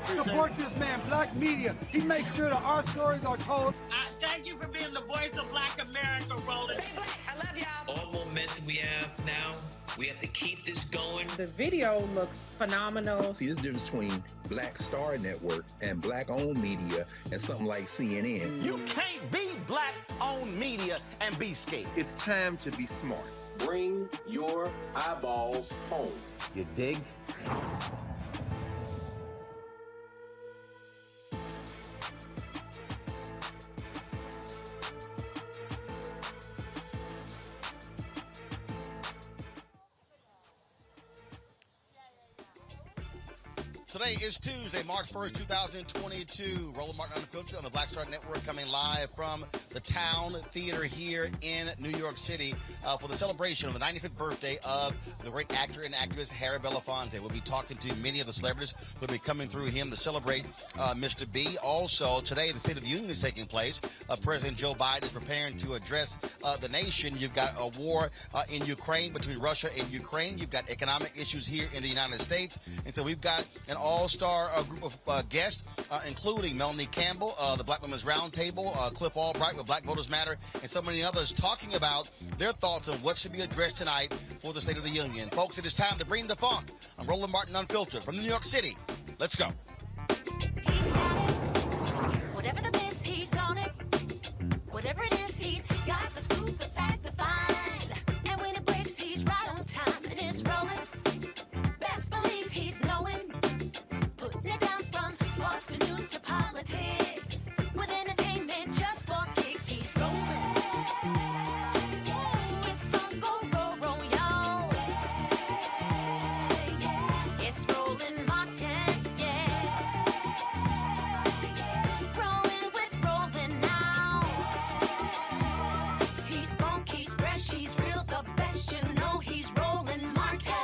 Support this man, Black media. He makes sure that our stories are told. Thank you for being the voice of Black America, Roland. Stay black. I love y'all. All momentum we have now, we have to keep this going. The video looks phenomenal. See, there's a difference between Black Star Network and Black-owned media and something like CNN. You can't be Black-owned media and be scared. It's time to be smart. Bring your eyeballs home. You dig? Today is Tuesday, March 1st, 2022. Roland Martin Unfiltered on the Black Star Network, coming live from the Town Theater here in New York City for the celebration of the 95th birthday of the great actor and activist Harry Belafonte. We'll be talking to many of the celebrities who will be coming through him to celebrate Mr. B. Also, today the State of the Union is taking place. President Joe Biden is preparing to address the nation. You've got a war in Ukraine between Russia and Ukraine. You've got economic issues here in the United States. And so we've got an all-star group of guests, including Melanie Campbell, the Black Women's Roundtable, Cliff Albright with Black Voters Matter, and so many others talking about their thoughts on what should be addressed tonight for the State of the Union. Folks, it is time to bring the funk. I'm Roland Martin Unfiltered from New York City. Let's go. He's got it. Whatever the miss, he's on it. Whatever it is, he's got the scoop, the fact, the find. And when it breaks, he's right on time and it's rolling. Best believe he's knowing. Putting it down from sports to news to politics. With entertainment just for kicks, he's rolling. It's on go, roll, y'all. It's Roland Martin, yeah. Rolling with Roland now. He's funk, he's fresh, he's real, the best, you know he's Roland Martin.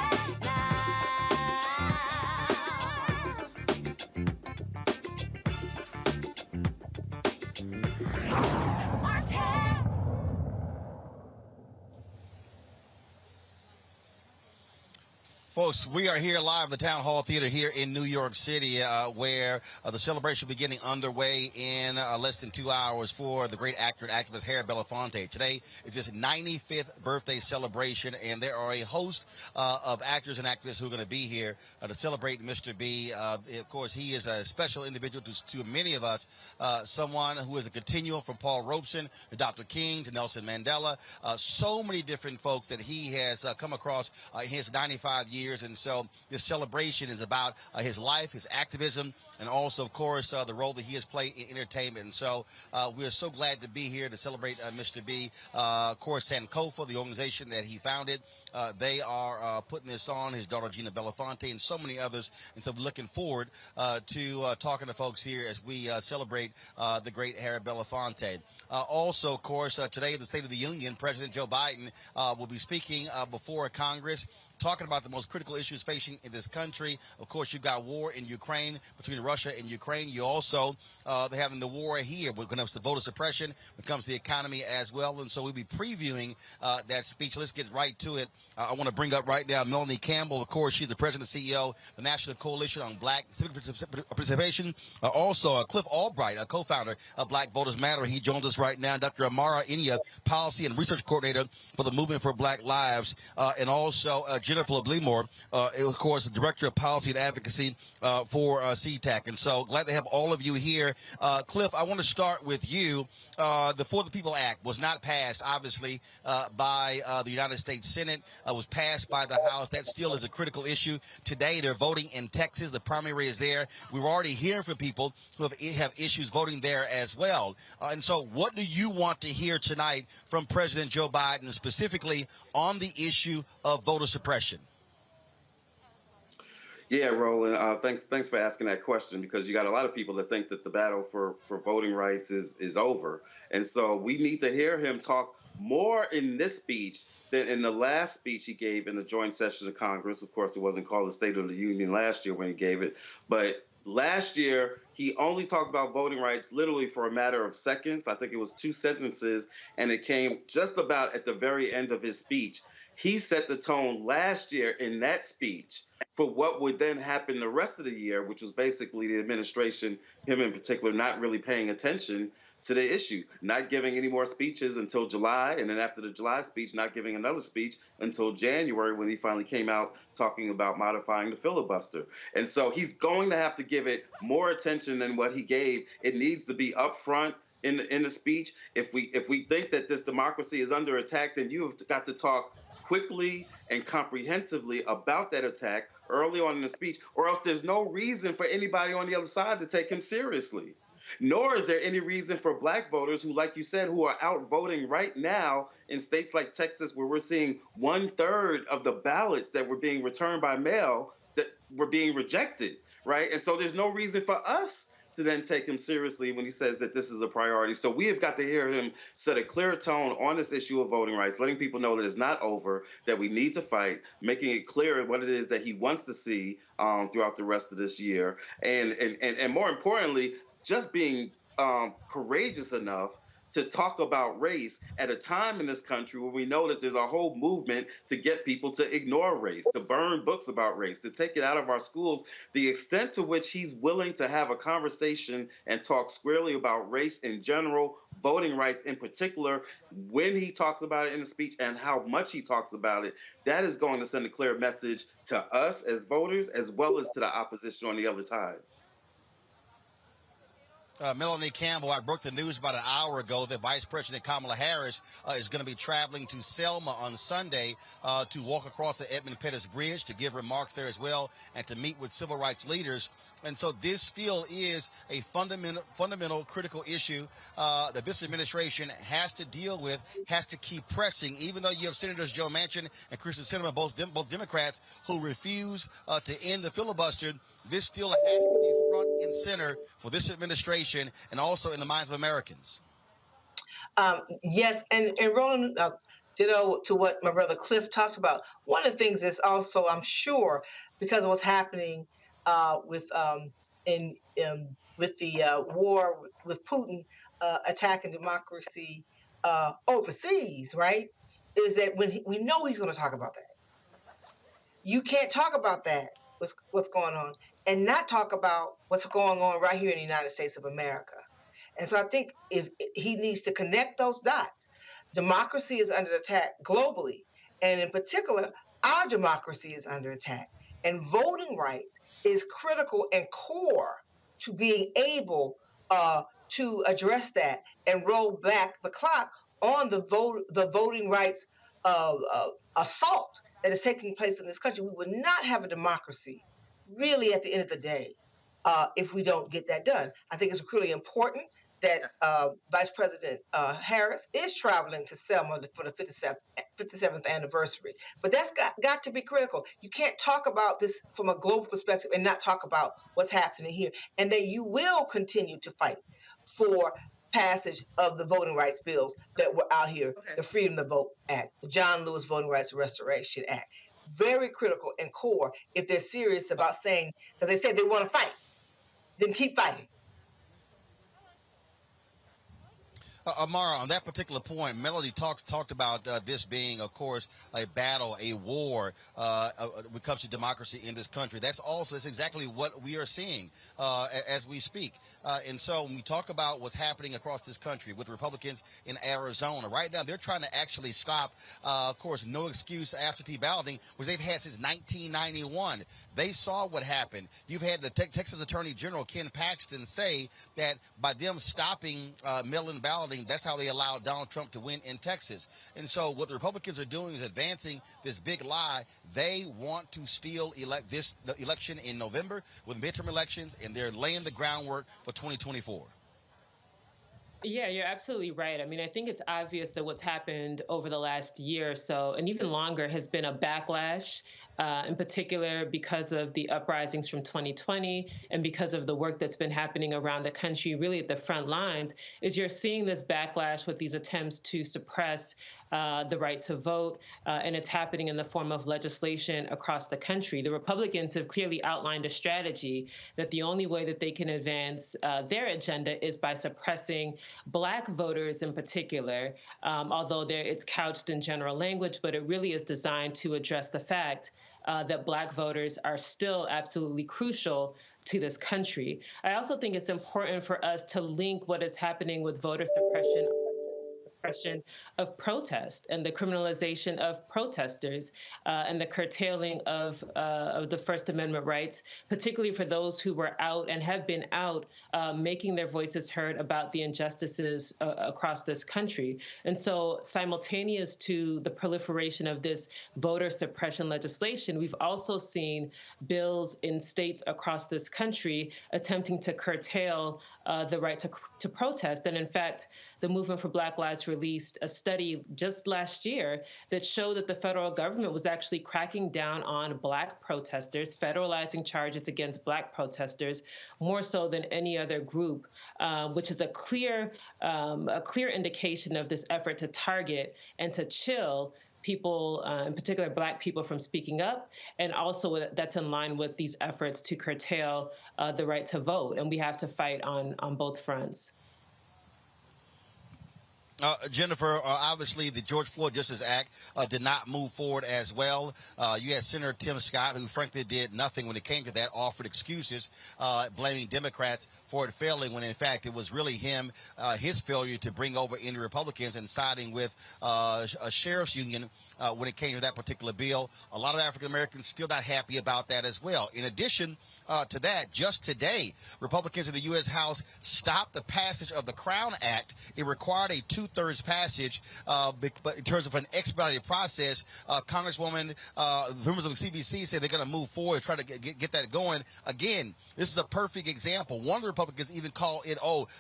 Folks, we are here live at the Town Hall Theater here in New York City, where the celebration will be getting underway in less than 2 hours for the great actor and activist Harry Belafonte. Today is his 95th birthday celebration, and there are a host of actors and activists who are going to be here to celebrate Mr. B. Of course, he is a special individual to many of us, someone who is a continuum from Paul Robeson to Dr. King to Nelson Mandela, so many different folks that he has come across in his 95 years. And so this celebration is about his life, his activism, and also, of course, the role that he has played in entertainment. And so we're so glad to be here to celebrate Mr. B. Of course, Sankofa, the organization that he founded, they are putting this on, his daughter Gina Belafonte, and so many others. And so we're looking forward to talking to folks here as we celebrate the great Harry Belafonte. Also, of course, today, the State of the Union, President Joe Biden will be speaking before Congress, talking about the most critical issues facing in this country. Of course, you've got war in Ukraine, between Russia and Ukraine. You also, they're having the war here when it comes to voter suppression, when it comes to the economy as well. And so we'll be previewing that speech. Let's get right to it. I want to bring up right now Melanie Campbell. Of course, she's the president and CEO of the National Coalition on Black Civic Participation. Also, Cliff Albright, a co-founder of Black Voters Matter. He joins us right now. Dr. Amara Inya, policy and research coordinator for the Movement for Black Lives. And also, Jennifer Blimore, of course, the Director of Policy and Advocacy for CTAC. And so glad to have all of you here. Cliff, I want to start with you. The For the People Act was not passed, obviously, by the United States Senate. Was passed by the House. That still is a critical issue. Today, they're voting in Texas. The primary is there. We're already hearing from people who have issues voting there as well. And so what do you want to hear tonight from President Joe Biden, specifically on the issue of voter suppression? Yeah, Roland, thanks for asking that question, because you got a lot of people that think that the battle for voting rights is over. And so we need to hear him talk more in this speech than in the last speech he gave in the joint session of Congress. Of course, it wasn't called the State of the Union last year when he gave it. But last year, he only talked about voting rights literally for a matter of seconds. I think it was 2 sentences, and it came just about at the very end of his speech. He set the tone last year in that speech for what would then happen the rest of the year, which was basically the administration, him in particular, not really paying attention to the issue, not giving any more speeches until July, and then after the July speech, not giving another speech until January when he finally came out talking about modifying the filibuster. And so he's going to have to give it more attention than what he gave. It needs to be upfront in the speech. If we think that this democracy is under attack, then you have got to talk quickly and comprehensively about that attack early on in the speech, or else there's no reason for anybody on the other side to take him seriously. Nor is there any reason for black voters who, like you said, who are out voting right now in states like Texas, where we're seeing 1/3 of the ballots that were being returned by mail that were being rejected, right? And so there's no reason for us to then take him seriously when he says that this is a priority. So we have got to hear him set a clear tone on this issue of voting rights, letting people know that it's not over, that we need to fight, making it clear what it is that he wants to see throughout the rest of this year. And more importantly, just being courageous enough to talk about race at a time in this country where we know that there's a whole movement to get people to ignore race, to burn books about race, to take it out of our schools. The extent to which he's willing to have a conversation and talk squarely about race in general, voting rights in particular, when he talks about it in the speech and how much he talks about it, that is going to send a clear message to us as voters as well as to the opposition on the other side. Melanie Campbell, I broke the news about an hour ago that Vice President Kamala Harris is going to be traveling to Selma on Sunday to walk across the Edmund Pettus Bridge, to give remarks there as well, and to meet with civil rights leaders. And so this still is a fundamental critical issue that this administration has to deal with, has to keep pressing, even though you have Senators Joe Manchin and Kristen Sinema, both Democrats, who refuse to end the filibuster. This still has to be front and center for this administration and also in the minds of Americans. Yes, and Roland, ditto to what my brother Cliff talked about. One of the things is also, I'm sure, because of what's happening with the war with Putin attacking democracy overseas, right? Is that when we know he's going to talk about that. You can't talk about that, what's going on, and not talk about what's going on right here in the United States of America. And so I think if he needs to connect those dots, democracy is under attack globally, and in particular, our democracy is under attack. And voting rights is critical and core to being able to address that and roll back the clock on the voting rights assault that is taking place in this country. We would not have a democracy, really, at the end of the day, if we don't get that done. I think it's really important that Vice President Harris is traveling to Selma for the 57th anniversary. But that's got to be critical. You can't talk about this from a global perspective and not talk about what's happening here. And that you will continue to fight for passage of the voting rights bills that were out here, the Freedom to Vote Act, the John Lewis Voting Rights Restoration Act. Very critical and core if they're serious about saying, because they said they want to fight, then keep fighting. Amara, on that particular point, Melody talked about this being, of course, a battle, a war when it comes to democracy in this country. That's exactly what we are seeing as we speak. And so when we talk about what's happening across this country with Republicans in Arizona, right now they're trying to actually stop, of course, no excuse absentee balloting, which they've had since 1991. They saw what happened. You've had the Texas Attorney General Ken Paxton say that by them stopping mail-in balloting, that's how they allowed Donald Trump to win in Texas. And so what the Republicans are doing is advancing this big lie. They want to still elect the election in November with midterm elections, and they're laying the groundwork for 2024. Yeah, you're absolutely right. I mean, I think it's obvious that what's happened over the last year or so, and even longer, has been a backlash, in particular because of the uprisings from 2020 and because of the work that's been happening around the country, really at the front lines, is you're seeing this backlash with these attempts to suppress the right to vote, and it's happening in the form of legislation across the country. The Republicans have clearly outlined a strategy that the only way that they can advance their agenda is by suppressing Black voters in particular, although it's couched in general language, but it really is designed to address the fact that Black voters are still absolutely crucial to this country. I also think it's important for us to link what is happening with voter suppression of protest and the criminalization of protesters and the curtailing of the First Amendment rights, particularly for those who were out and have been out making their voices heard about the injustices across this country. And so simultaneous to the proliferation of this voter suppression legislation, we've also seen bills in states across this country attempting to curtail the right to protest. And in fact, the Movement for Black Lives released a study just last year that showed that the federal government was actually cracking down on Black protesters, federalizing charges against Black protesters more so than any other group, which is a clear indication of this effort to target and to chill people, in particular Black people, from speaking up, and also that's in line with these efforts to curtail the right to vote. And we have to fight on both fronts. Jennifer, obviously the George Floyd Justice Act did not move forward as well. You had Senator Tim Scott, who frankly did nothing when it came to that, offered excuses, blaming Democrats for it failing, when in fact it was really his failure to bring over any Republicans and siding with a sheriff's union when it came to that particular bill. A lot of African Americans still not happy about that as well. In addition to that, just today, Republicans in the U.S. House stopped the passage of the Crown Act. It required a 2/3 passage, but in terms of an expedited process, Congresswoman, members of the CBC said they're going to move forward, try to get that going. Again, this is a perfect example. One of the Republicans even called it,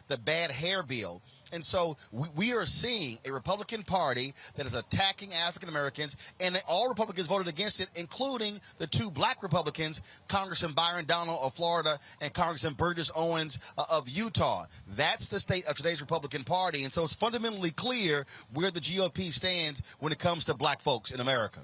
the bad hair bill. And so we are seeing a Republican Party that is attacking African Americans, and all Republicans voted against it, including the two Black Republicans, Congressman Byron Donald of Florida and Congressman Burgess Owens of Utah. That's the state of today's Republican Party. And so it's fundamentally clear where the GOP stands when it comes to Black folks in America.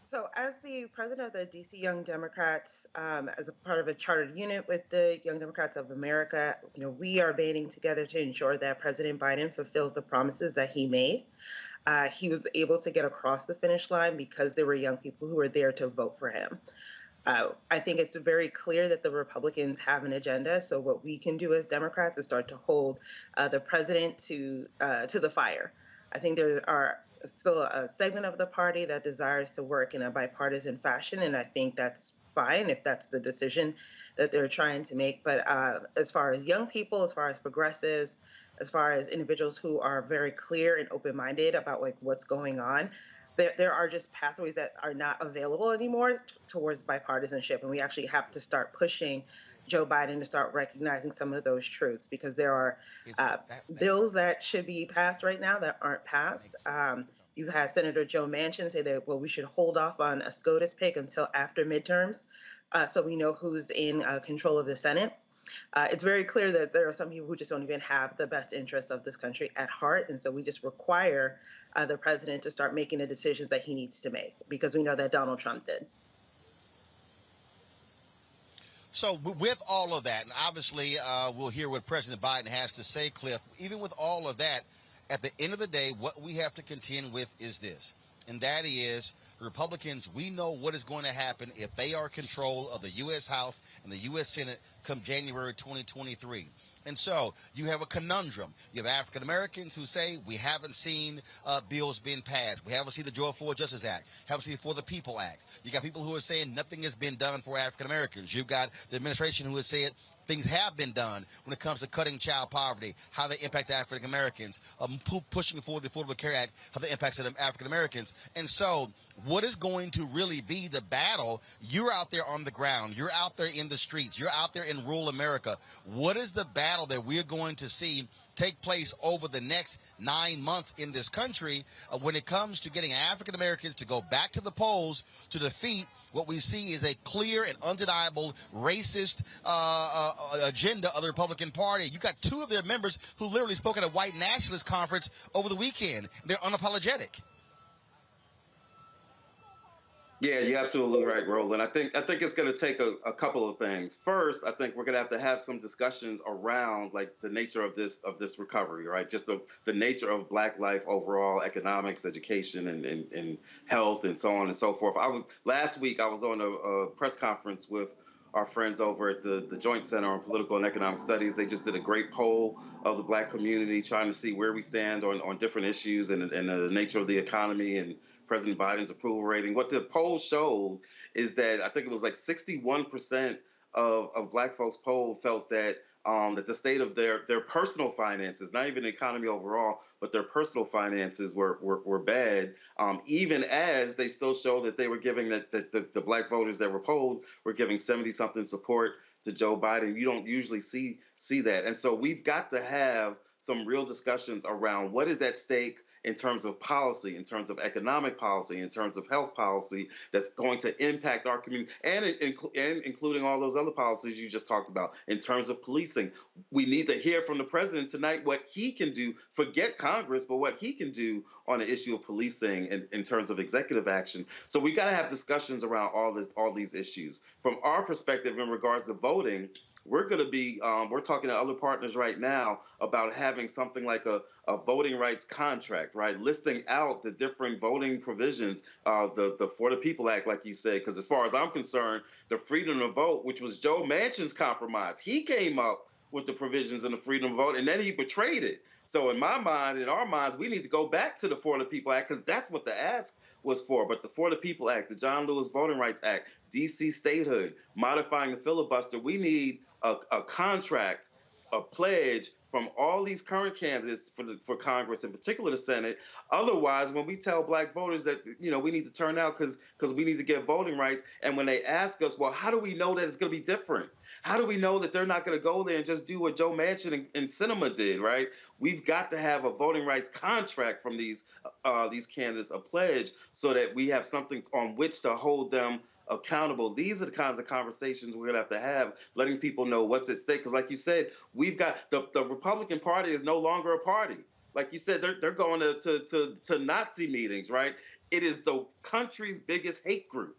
So as the president of the DC Young Democrats, as a part of a chartered unit with the Young Democrats of America, we are banding together to ensure that President Biden fulfills the promises that he made. He was able to get across the finish line because there were young people who were there to vote for him. I think it's very clear that the Republicans have an agenda. So what we can do as Democrats is start to hold the president to the fire. I think there are still a segment of the party that desires to work in a bipartisan fashion, and I think that's fine if that's the decision that they're trying to make. But as far as young people, as far as progressives, as far as individuals who are very clear and open-minded about what's going on, there are just pathways that are not available anymore towards bipartisanship, and we actually have to start pushing Joe Biden to start recognizing some of those truths, because there are bills that should be passed right now that aren't passed. You had Senator Joe Manchin say that, we should hold off on a SCOTUS pick until after midterms so we know who's in control of the Senate. It's very clear that there are some people who just don't even have the best interests of this country at heart. And so we just require the president to start making the decisions that he needs to make, because we know that Donald Trump did. So with all of that, and obviously we'll hear what President Biden has to say, Cliff, even with all of that, at the end of the day, what we have to contend with is this, and that is Republicans, we know what is going to happen if they are in control of the U.S. House and the U.S. Senate come January 2023. And so you have a conundrum. You have African Americans who say we haven't seen bills being passed. We haven't seen the George Floyd Justice Act. Haven't seen the For the People Act. You got people who are saying nothing has been done for African Americans. You've got the administration who has said things have been done when it comes to cutting child poverty, how they impact African Americans, pushing forward the Affordable Care Act, how they impact African Americans. And so what is going to really be the battle? You're out there on the ground. You're out there in the streets. You're out there in rural America. What is the battle that we're going to see take place over the next 9 months in this country when it comes to getting African Americans to go back to the polls to defeat what we see is a clear and undeniable racist agenda of the Republican Party. You got two of their members who literally spoke at a white nationalist conference over the weekend. They're unapologetic. Yeah, you're absolutely right, Roland. I think it's going to take a couple of things. First, I think we're going to have some discussions around like the nature of this recovery, right? Just the nature of Black life overall, economics, education, and health, and so on and so forth. Last week I was on a press conference with our friends over at the Joint Center on Political and Economic Studies. They just did a great poll of the Black community, trying to see where we stand on different issues and the nature of the economy and President Biden's approval rating. What the poll showed is that I think it was like 61% of Black folks polled felt that that the state of their personal finances, not even the economy overall, but their personal finances were bad, even as they still show that they were giving that the Black voters that were polled were giving 70-something support to Joe Biden. You don't usually see that. And so we've got to have some real discussions around what is at stake in terms of policy, in terms of economic policy, in terms of health policy that's going to impact our community, and including all those other policies you just talked about. In terms of policing, we need to hear from the president tonight what he can do, forget Congress, but what he can do on the issue of policing in terms of executive action. So we got to have discussions around all these issues. From our perspective in regards to voting, we're going to be, we're talking to other partners right now about having something like a voting rights contract, right? Listing out the different voting provisions, the For the People Act, like you said, because as far as I'm concerned, the freedom to vote, which was Joe Manchin's compromise, he came up with the provisions in the freedom to vote, and then he betrayed it. So in my mind, in our minds, we need to go back to the For the People Act, because that's what the ask was for. But the For the People Act, the John Lewis Voting Rights Act, D.C. statehood, modifying the filibuster, we need a contract, a pledge from all these current candidates for Congress, in particular the Senate. Otherwise, when we tell Black voters that, you know, we need to turn out because we need to get voting rights, and when they ask us, well, how do we know that it's going to be different? How do we know that they're not going to go there and just do what Joe Manchin and Sinema did, right? We've got to have a voting rights contract from these candidates, a pledge, so that we have something on which to hold them accountable. These are the kinds of conversations we're going to have, letting people know what's at stake. Because like you said, we've got the Republican Party is no longer a party. Like you said, they're going to Nazi meetings, right? It is the country's biggest hate group.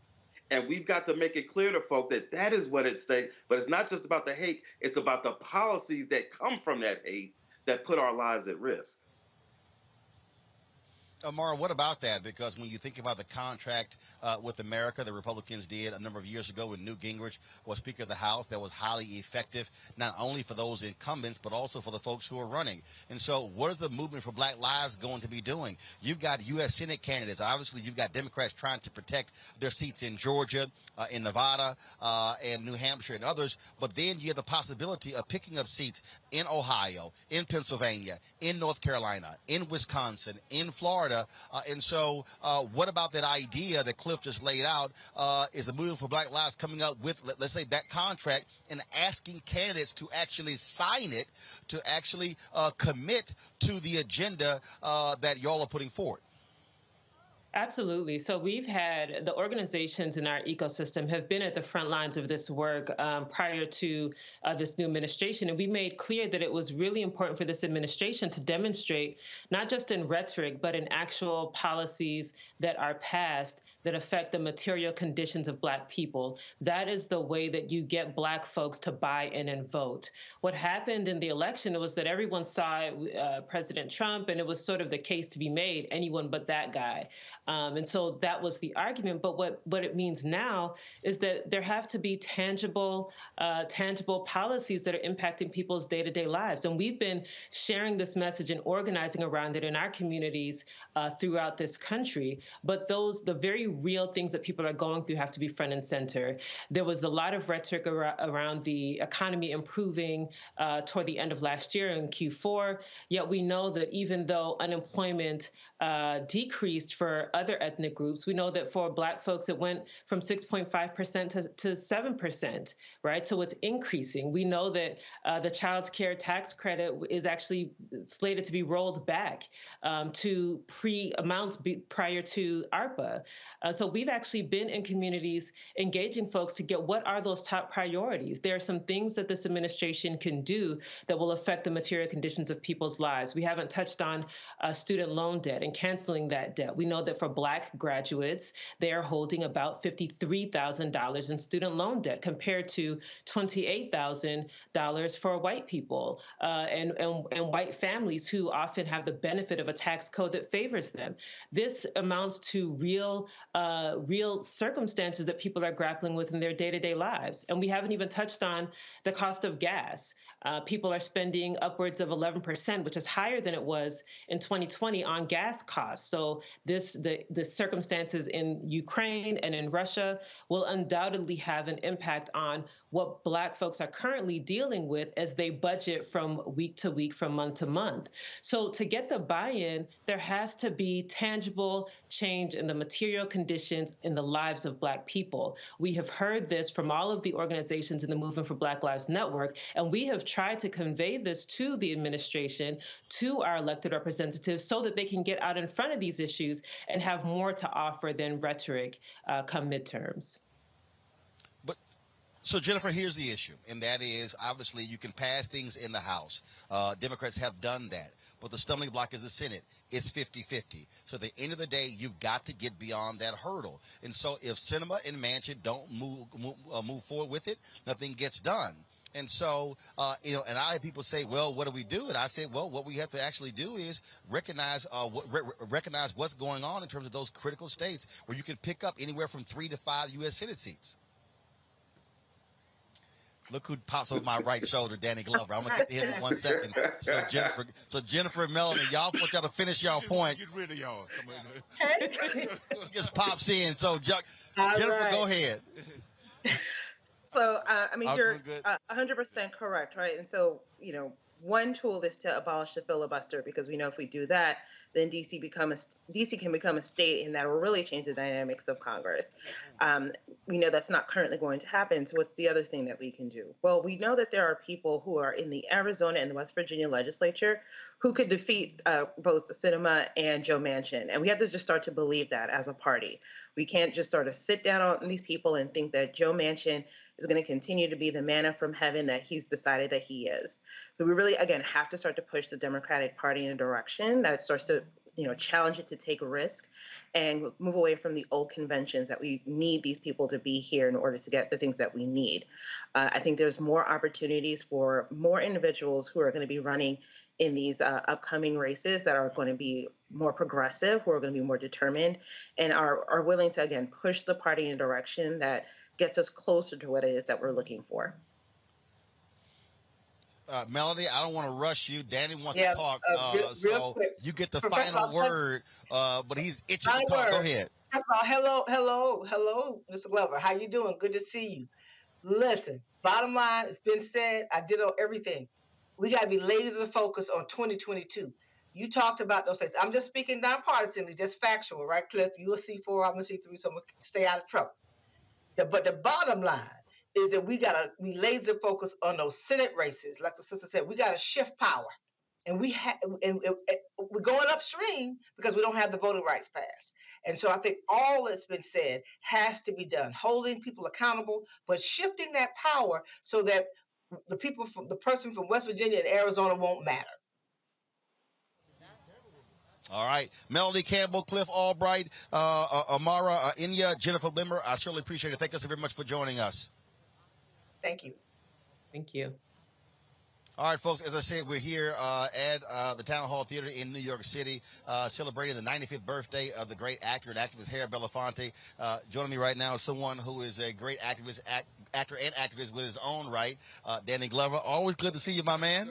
And we've got to make it clear to folk that that is what at stake. But it's not just about the hate. It's about the policies that come from that hate that put our lives at risk. Amar, what about that? Because when you think about the contract with America, the Republicans did a number of years ago when Newt Gingrich was Speaker of the House, that was highly effective, not only for those incumbents, but also for the folks who are running. And so what is the movement for Black Lives going to be doing? You've got U.S. Senate candidates. Obviously, you've got Democrats trying to protect their seats in Georgia, in Nevada, and New Hampshire and others. But then you have the possibility of picking up seats in Ohio, in Pennsylvania, in North Carolina, in Wisconsin, in Florida. And so what about that idea that Cliff just laid out? Is the movement for Black Lives coming up with, let's say, that contract and asking candidates to actually sign it, to actually commit to the agenda that y'all are putting forward? Absolutely. So we've had the organizations in our ecosystem have been at the front lines of this work prior to this new administration. And we made clear that it was really important for this administration to demonstrate, not just in rhetoric, but in actual policies that are passed that affect the material conditions of Black people. That is the way that you get Black folks to buy in and vote. What happened in the election was that everyone saw President Trump, and it was sort of the case to be made, anyone but that guy. And so that was the argument. But what it means now is that there have to be tangible policies that are impacting people's day-to-day lives. And we've been sharing this message and organizing around it in our communities throughout this country. But the very real things that people are going through have to be front and center. There was a lot of rhetoric around the economy improving toward the end of last year in Q4. Yet we know that even though unemployment decreased for other ethnic groups. We know that for Black folks, it went from 6.5% to 7%, right? So it's increasing. We know that the child care tax credit is actually slated to be rolled back to amounts prior to ARPA. So we've actually been in communities engaging folks to get what are those top priorities. There are some things that this administration can do that will affect the material conditions of people's lives. We haven't touched on student loan debt and canceling that debt. We know that for Black graduates, they are holding about $53,000 in student loan debt compared to $28,000 for white people and white families who often have the benefit of a tax code that favors them. This amounts to real circumstances that people are grappling with in their day-to-day lives. And we haven't even touched on the cost of gas. People are spending upwards of 11%, which is higher than it was in 2020 on gas costs. So the circumstances in Ukraine and in Russia will undoubtedly have an impact on what Black folks are currently dealing with as they budget from week to week, from month to month. So to get the buy-in, there has to be tangible change in the material conditions in the lives of Black people. We have heard this from all of the organizations in the Movement for Black Lives Network, and we have tried to convey this to the administration, to our elected representatives, so that they can get out in front of these issues and have more to offer than rhetoric come midterms. So, Jennifer, here's the issue, and that is, obviously, you can pass things in the House. Democrats have done that, but the stumbling block is the Senate. It's 50-50. So at the end of the day, you've got to get beyond that hurdle. And so if Sinema and Manchin don't move forward with it, nothing gets done. And so, and I have people say, well, what do we do? And I say, well, what we have to actually do is recognize what's going on in terms of those critical states where you can pick up anywhere from 3 to 5 U.S. Senate seats. Look who pops over my right shoulder, Danny Glover. I'm gonna get to him in 1 second. So Jennifer and Melanie, y'all want y'all to finish y'all point. Get rid of y'all. Come on. He just pops in. So Jennifer, go ahead. So you're 100% correct, right? And so one tool is to abolish the filibuster, because we know if we do that, then DC can become a state, and that will really change the dynamics of Congress. We know that's not currently going to happen. So what's the other thing that we can do? Well, we know that there are people who are in the Arizona and the West Virginia legislature who could defeat both Sinema and Joe Manchin. And we have to just start to believe that as a party. We can't just sort of sit down on these people and think that Joe Manchin is going to continue to be the manna from heaven that he's decided that he is. So we really, again, have to start to push the Democratic Party in a direction that starts to, challenge it to take risk and move away from the old conventions that we need these people to be here in order to get the things that we need. I think there's more opportunities for more individuals who are going to be running in these upcoming races that are going to be more progressive, who are going to be more determined, and are willing to, again, push the party in a direction that gets us closer to what it is that we're looking for. Melanie, I don't want to rush you. Danny wants to talk, real quick. You get the final word, but he's itching to talk. Go ahead. Hello, Mr. Glover. How you doing? Good to see you. Listen, bottom line, it's been said. I did everything. We got to be laser focused on 2022. You talked about those things. I'm just speaking nonpartisanly, just factual, right, Cliff? You a C4, I'm a C3, so I'm going to stay out of trouble. But the bottom line is that we got to be laser focused on those Senate races. Like the sister said, we got to shift power. And we're going upstream because we don't have the voting rights passed. And so I think all that's been said has to be done, holding people accountable, but shifting that power so that the person from West Virginia and Arizona won't matter. All right. Melody Campbell, Cliff Albright, Amara, Inya, Jennifer Limmer, I certainly appreciate it. Thank you so very much for joining us. Thank you. Thank you. All right, folks, as I said, we're here at the Town Hall Theater in New York City, celebrating the 95th birthday of the great actor and activist Harry Belafonte. Joining me right now is someone who is a great activist, actor and activist with his own right, Danny Glover. Always good to see you, my man.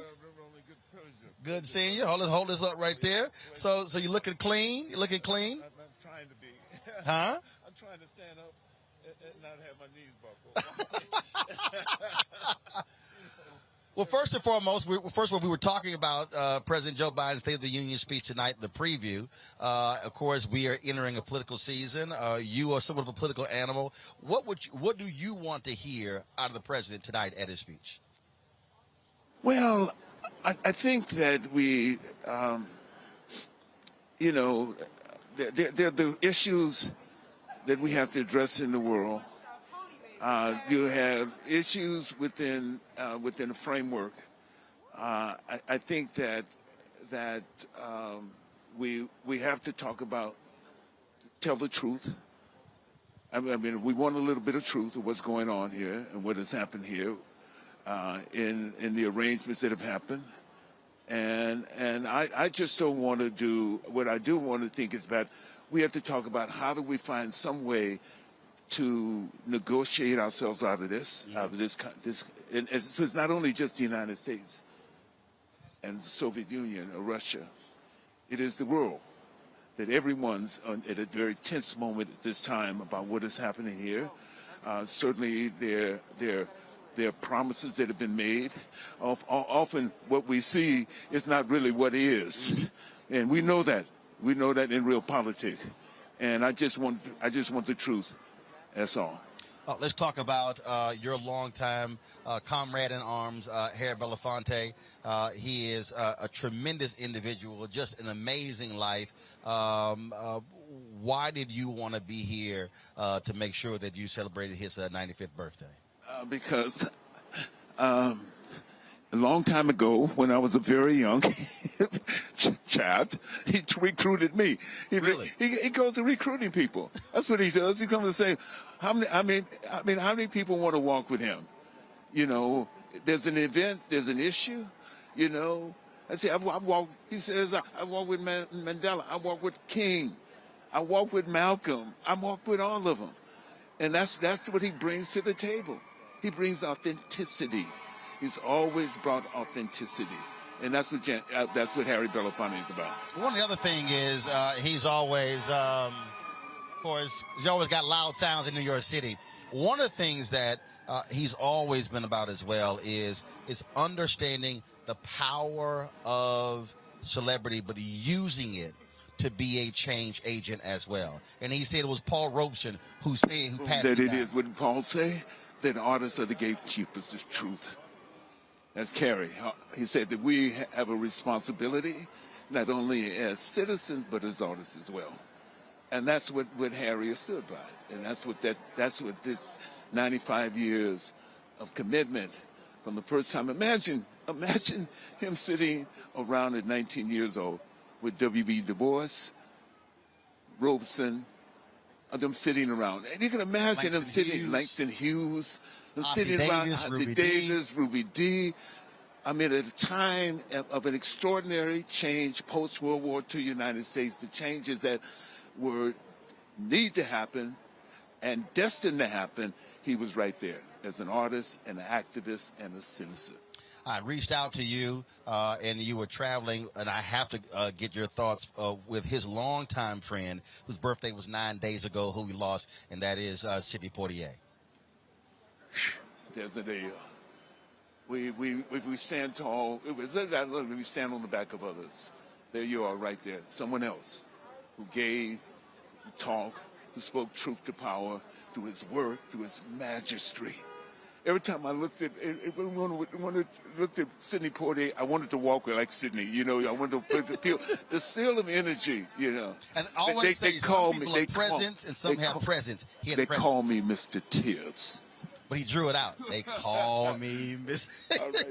Good seeing you. Hold this up right there. So you're looking clean? You're looking clean? I'm trying to be. Huh? I'm trying to stand up and not have my knees buckled. Well, first and foremost, we were talking about President Joe Biden's State of the Union speech tonight, the preview. Of course, we are entering a political season. You are somewhat of a political animal. What do you want to hear out of the president tonight at his speech? Well, I think that we, there are the issues that we have to address in the world. You have issues within a framework. I think that we have to talk about, tell the truth. I mean, we want a little bit of truth of what's going on here and what has happened here in the arrangements that have happened. And I just don't want to do what I do want to think is that we have to talk about how do we find some way to negotiate ourselves out of this, and it's not only just the United States and the Soviet Union or Russia, it is the world, that everyone's at a very tense moment at this time about what is happening here. Certainly there are promises that have been made. Often what we see is not really what is. And we know that. We know that in real politics. And I just want the truth. That's all. Let's talk about your longtime comrade in arms, Harry Belafonte. He is a tremendous individual, just an amazing life. Why did you want to be here to make sure that you celebrated his 95th birthday? Because a long time ago, when I was a very young child, he recruited me. He goes to recruiting people. That's what he does. He comes to say, how many people want to walk with him? You know, there's an event, there's an issue. You know, I say, I walk. He says, I walk with Mandela. I walk with King. I walk with Malcolm. I walk with all of them, and that's what he brings to the table. He brings authenticity. He's always brought authenticity, and that's what Harry Belafonte is about. One of the other thing is he's always, of course, he's always got loud sounds in New York City. One of the things that he's always been about as well is understanding the power of celebrity, but using it to be a change agent as well. And he said it was Paul Robeson who passed that it down. is. What did Paul say? That artists are the gatekeepers of truth. That's Carrie. He said that we have a responsibility, not only as citizens, but as artists as well. And that's what Harry has stood by. And that's what this 95 years of commitment from the first time. Imagine him sitting around at 19 years old with W.B. Du Bois, Robeson, them sitting around. And you can imagine them sitting, Langston Hughes, sitting around Ossie Davis, Ruby Dee. I mean, at a time of an extraordinary change post-World War II United States, the changes that need to happen and destined to happen, he was right there as an artist, an activist, and a citizen. I reached out to you, and you were traveling, and I have to get your thoughts with his longtime friend, whose birthday was 9 days ago, who we lost, and that is Sidney Poitier. There's a day. We stand tall. We stand on the back of others. There you are, right there. Someone else who gave, who talked, who spoke truth to power through his work, through his majesty. Every time I looked at Sidney Poitier, I wanted to walk like Sidney. You know, I wanted to feel the seal of energy. You know, and I always say some people have presence and some have presence. They call me Mr. Tibbs. But he drew it out. They call me Miss.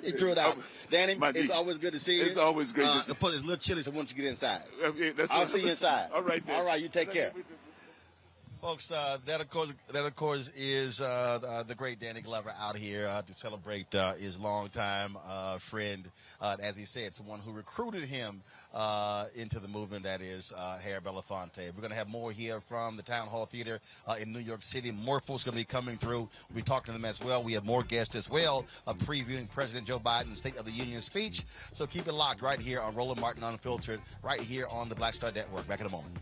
He drew it out. Danny, it's always good to see you. It's always great to see you. It's a little chilly, so I want you to get inside. Okay, I'll see you inside. All right, then. All right, you take care. Folks, that of course is the great Danny Glover out here to celebrate his longtime friend, as he said, someone who recruited him into the movement. That is Harry Belafonte. We're going to have more here from the Town Hall Theater in New York City. More folks going to be coming through. We'll be talking to them as well. We have more guests as well, previewing President Joe Biden's State of the Union speech. So keep it locked right here on Roland Martin Unfiltered, right here on the Black Star Network. Back in a moment.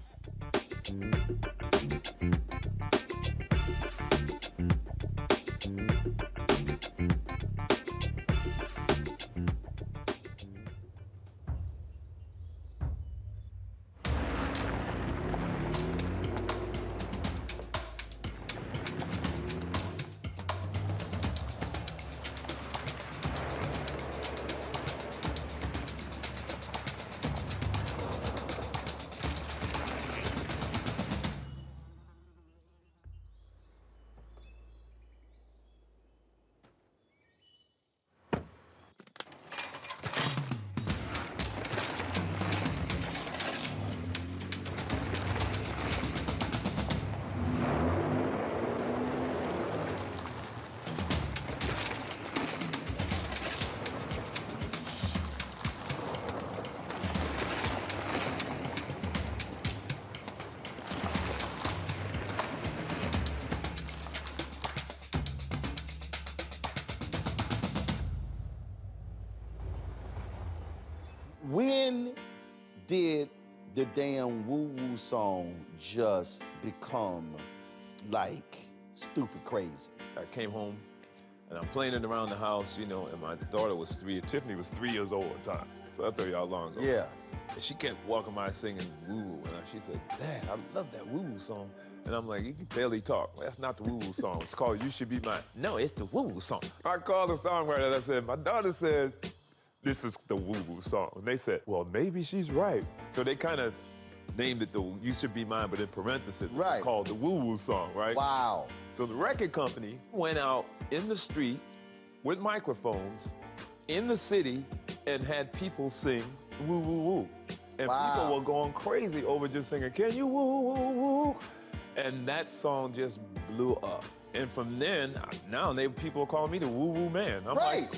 When did the damn woo-woo song just become like stupid crazy? I came home and I'm playing it around the house, you know, and my daughter was 3, Tiffany was 3 years old at the time. So I'll tell you how long ago. Yeah. And she kept walking by singing woo-woo, and she said, Dad, I love that woo-woo song. And I'm like, you can barely talk. That's not the woo-woo song. It's called You Should Be Mine. No, it's the woo-woo song. I called the songwriter and I said, my daughter said, this is the woo-woo song. And they said, well, maybe she's right. So they kind of named it the You Should Be Mine, but in parentheses, right. It's called the woo-woo song, right? Wow. So the record company went out in the street with microphones in the city and had people sing woo-woo-woo. And people were going crazy over just singing, can you woo-woo-woo? And that song just blew up. And from then, now people call me the woo-woo man. I'm like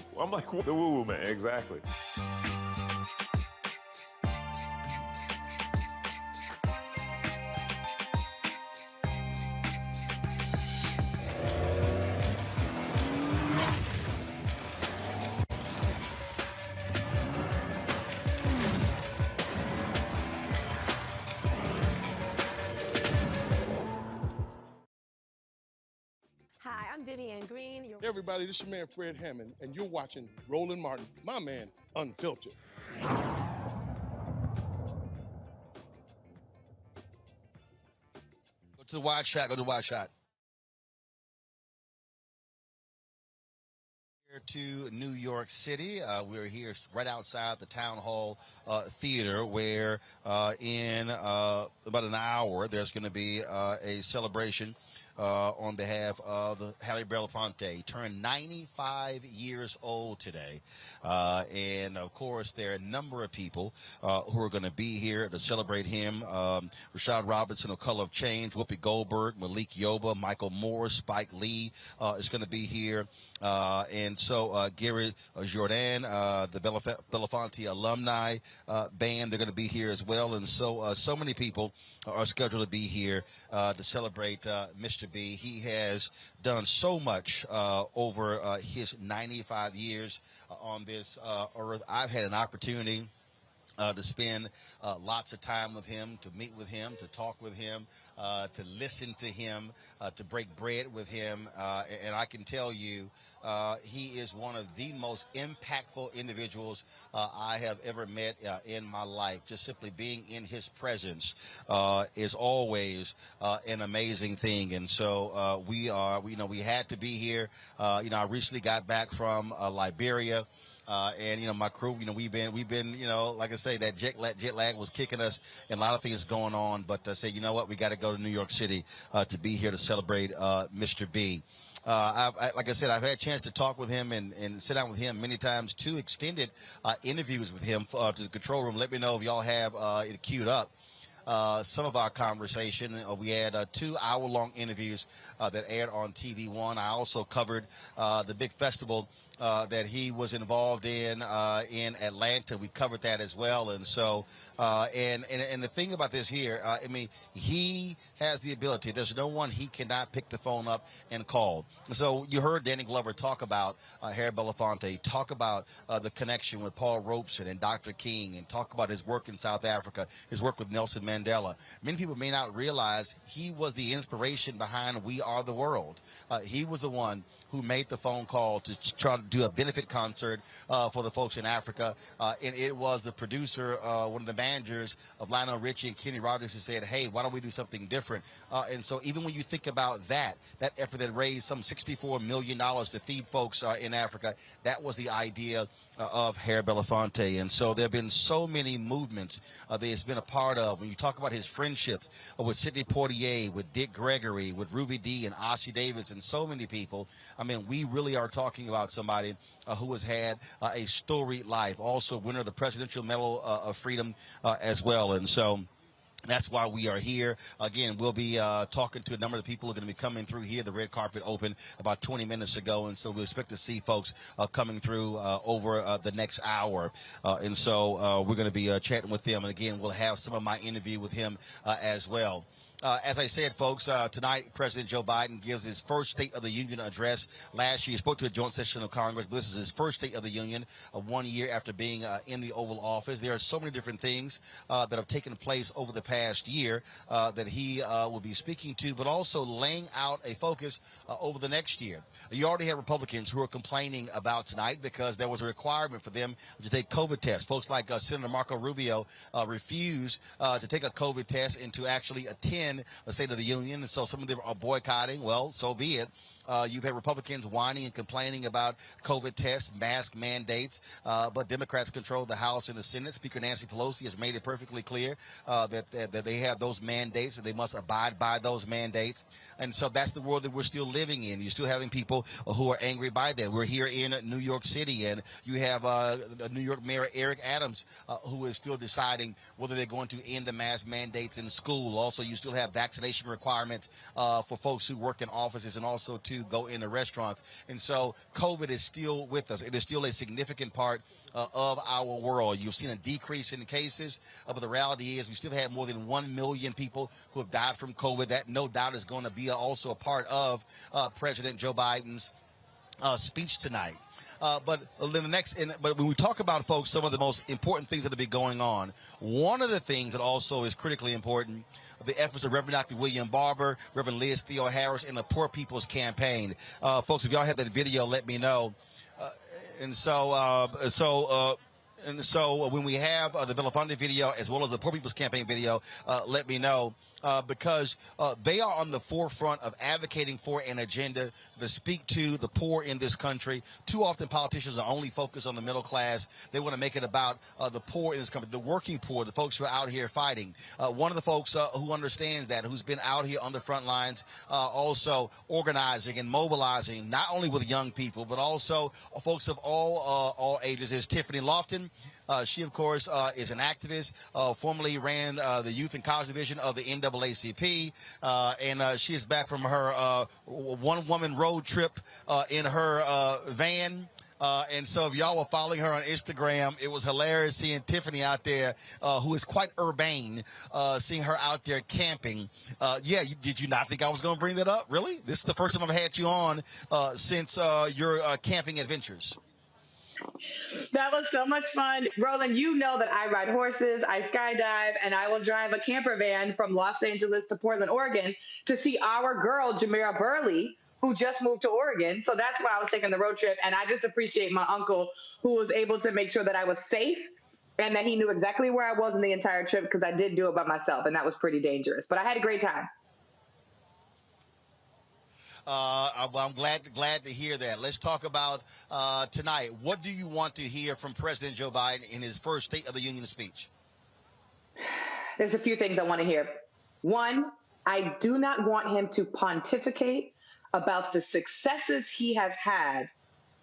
the woo-woo man, exactly. Hi, I'm Vivian Green. Hey everybody, this is your man Fred Hammond, and you're watching Roland Martin, my man, Unfiltered. Go to the wide shot, go to the wide shot. Here to New York City. We're here right outside the Town Hall Theater where in about an hour there's going to be a celebration on behalf of Harry Belafonte. He turned 95 years old today. And, of course, there are a number of people who are going to be here to celebrate him. Rashad Robinson of Color of Change, Whoopi Goldberg, Malik Yoba, Michael Moore, Spike Lee is going to be here. And so Gary Jordan, the Belafonte alumni band, they're going to be here as well. And so many people are scheduled to be here to celebrate Mr. B. He has done so much over his 95 years on this earth. I've had an opportunity to spend lots of time with him, to meet with him, to talk with him, to listen to him, to break bread with him. And I can tell you, he is one of the most impactful individuals I have ever met in my life. Just simply being in his presence is always an amazing thing. And so we had to be here. I recently got back from Liberia. And my crew, we've been, like I say, that jet lag was kicking us, and a lot of things going on. But I said, you know what, we got to go to New York City to be here to celebrate Mr. B. Like I said, I've had a chance to talk with him and sit down with him many times. 2 extended interviews with him to the control room. Let me know if y'all have it queued up. Some of our conversation. We had 2 hour-long interviews that aired on TV One. I also covered the big festival that he was involved in Atlanta. We covered that as well. And so, and the thing about this here, he has the ability. There's no one he cannot pick the phone up and call. So you heard Danny Glover talk about Harry Belafonte, talk about the connection with Paul Robeson and Dr. King, and talk about his work in South Africa, his work with Nelson Mandela. Many people may not realize he was the inspiration behind We Are the World. He was the one who made the phone call to try to do a benefit concert for the folks in Africa. And it was the producer, one of the managers of Lionel Richie and Kenny Rogers, who said, hey, why don't we do something different? And so even when you think about that effort that raised some $64 million to feed folks in Africa, that was the idea of Harry Belafonte. And so there have been so many movements that he's been a part of. When you talk about his friendships with Sidney Poitier, with Dick Gregory, with Ruby Dee and Ossie Davis, and so many people, we really are talking about somebody who has had a storied life, also winner of the Presidential Medal of Freedom as well. And so that's why we are here. Again, we'll be talking to a number of people who are going to be coming through here. The red carpet opened about 20 minutes ago, and so we expect to see folks coming through over the next hour. And so we're going to be chatting with them. And again, we'll have some of my interview with him as well. As I said, folks, tonight President Joe Biden gives his first State of the Union address. Last year, he spoke to a joint session of Congress, but this is his first State of the Union, 1 year after being in the Oval Office. There are so many different things that have taken place over the past year that he will be speaking to, but also laying out a focus over the next year. You already have Republicans who are complaining about tonight because there was a requirement for them to take COVID tests. Folks like Senator Marco Rubio refused to take a COVID test and to actually attend the State of the Union, and so some of them are boycotting. Well, so be it. You've had Republicans whining and complaining about COVID tests, mask mandates, but Democrats control the House and the Senate. Speaker Nancy Pelosi has made it perfectly clear that they have those mandates and they must abide by those mandates. And so that's the world that we're still living in. You're still having people who are angry by that. We're here in New York City, and you have New York Mayor Eric Adams who is still deciding whether they're going to end the mask mandates in school. Also, you still have vaccination requirements for folks who work in offices and also to go into restaurants. And so COVID is still with us. It is still a significant part of our world. You've seen a decrease in cases, but the reality is we still have more than 1 million people who have died from COVID. That no doubt is going to be also a part of President Joe Biden's speech tonight. But when we talk about, folks, some of the most important things that have been going on, one of the things that also is critically important, the efforts of Reverend Dr. William Barber, Reverend Liz Theo Harris, and the Poor People's Campaign. Folks, if y'all have that video, let me know. And so when we have the Belafonte video as well as the Poor People's Campaign video, let me know. Because they are on the forefront of advocating for an agenda to speak to the poor in this country. Too often politicians are only focused on the middle class. They want to make it about the poor in this country, the working poor, the folks who are out here fighting. One of the folks who understands that, who's been out here on the front lines, also organizing and mobilizing, not only with young people, but also folks of all ages, is Tiffany Lofton. She, of course, is an activist, formerly ran the Youth and College Division of the NAACP, and she is back from her one-woman road trip in her van. And so if y'all were following her on Instagram, it was hilarious seeing Tiffany out there, who is quite urbane, seeing her out there camping. Did you not think I was going to bring that up? Really? This is the first time I've had you on since your camping adventures. That was so much fun. Roland, you know that I ride horses, I skydive, and I will drive a camper van from Los Angeles to Portland, Oregon to see our girl, Jamira Burley, who just moved to Oregon. So that's why I was taking the road trip. And I just appreciate my uncle who was able to make sure that I was safe and that he knew exactly where I was in the entire trip, because I did do it by myself, and that was pretty dangerous. But I had a great time. I'm glad to hear that. Let's talk about tonight. What do you want to hear from President Joe Biden in his first State of the Union speech? There's a few things I want to hear. One, I do not want him to pontificate about the successes he has had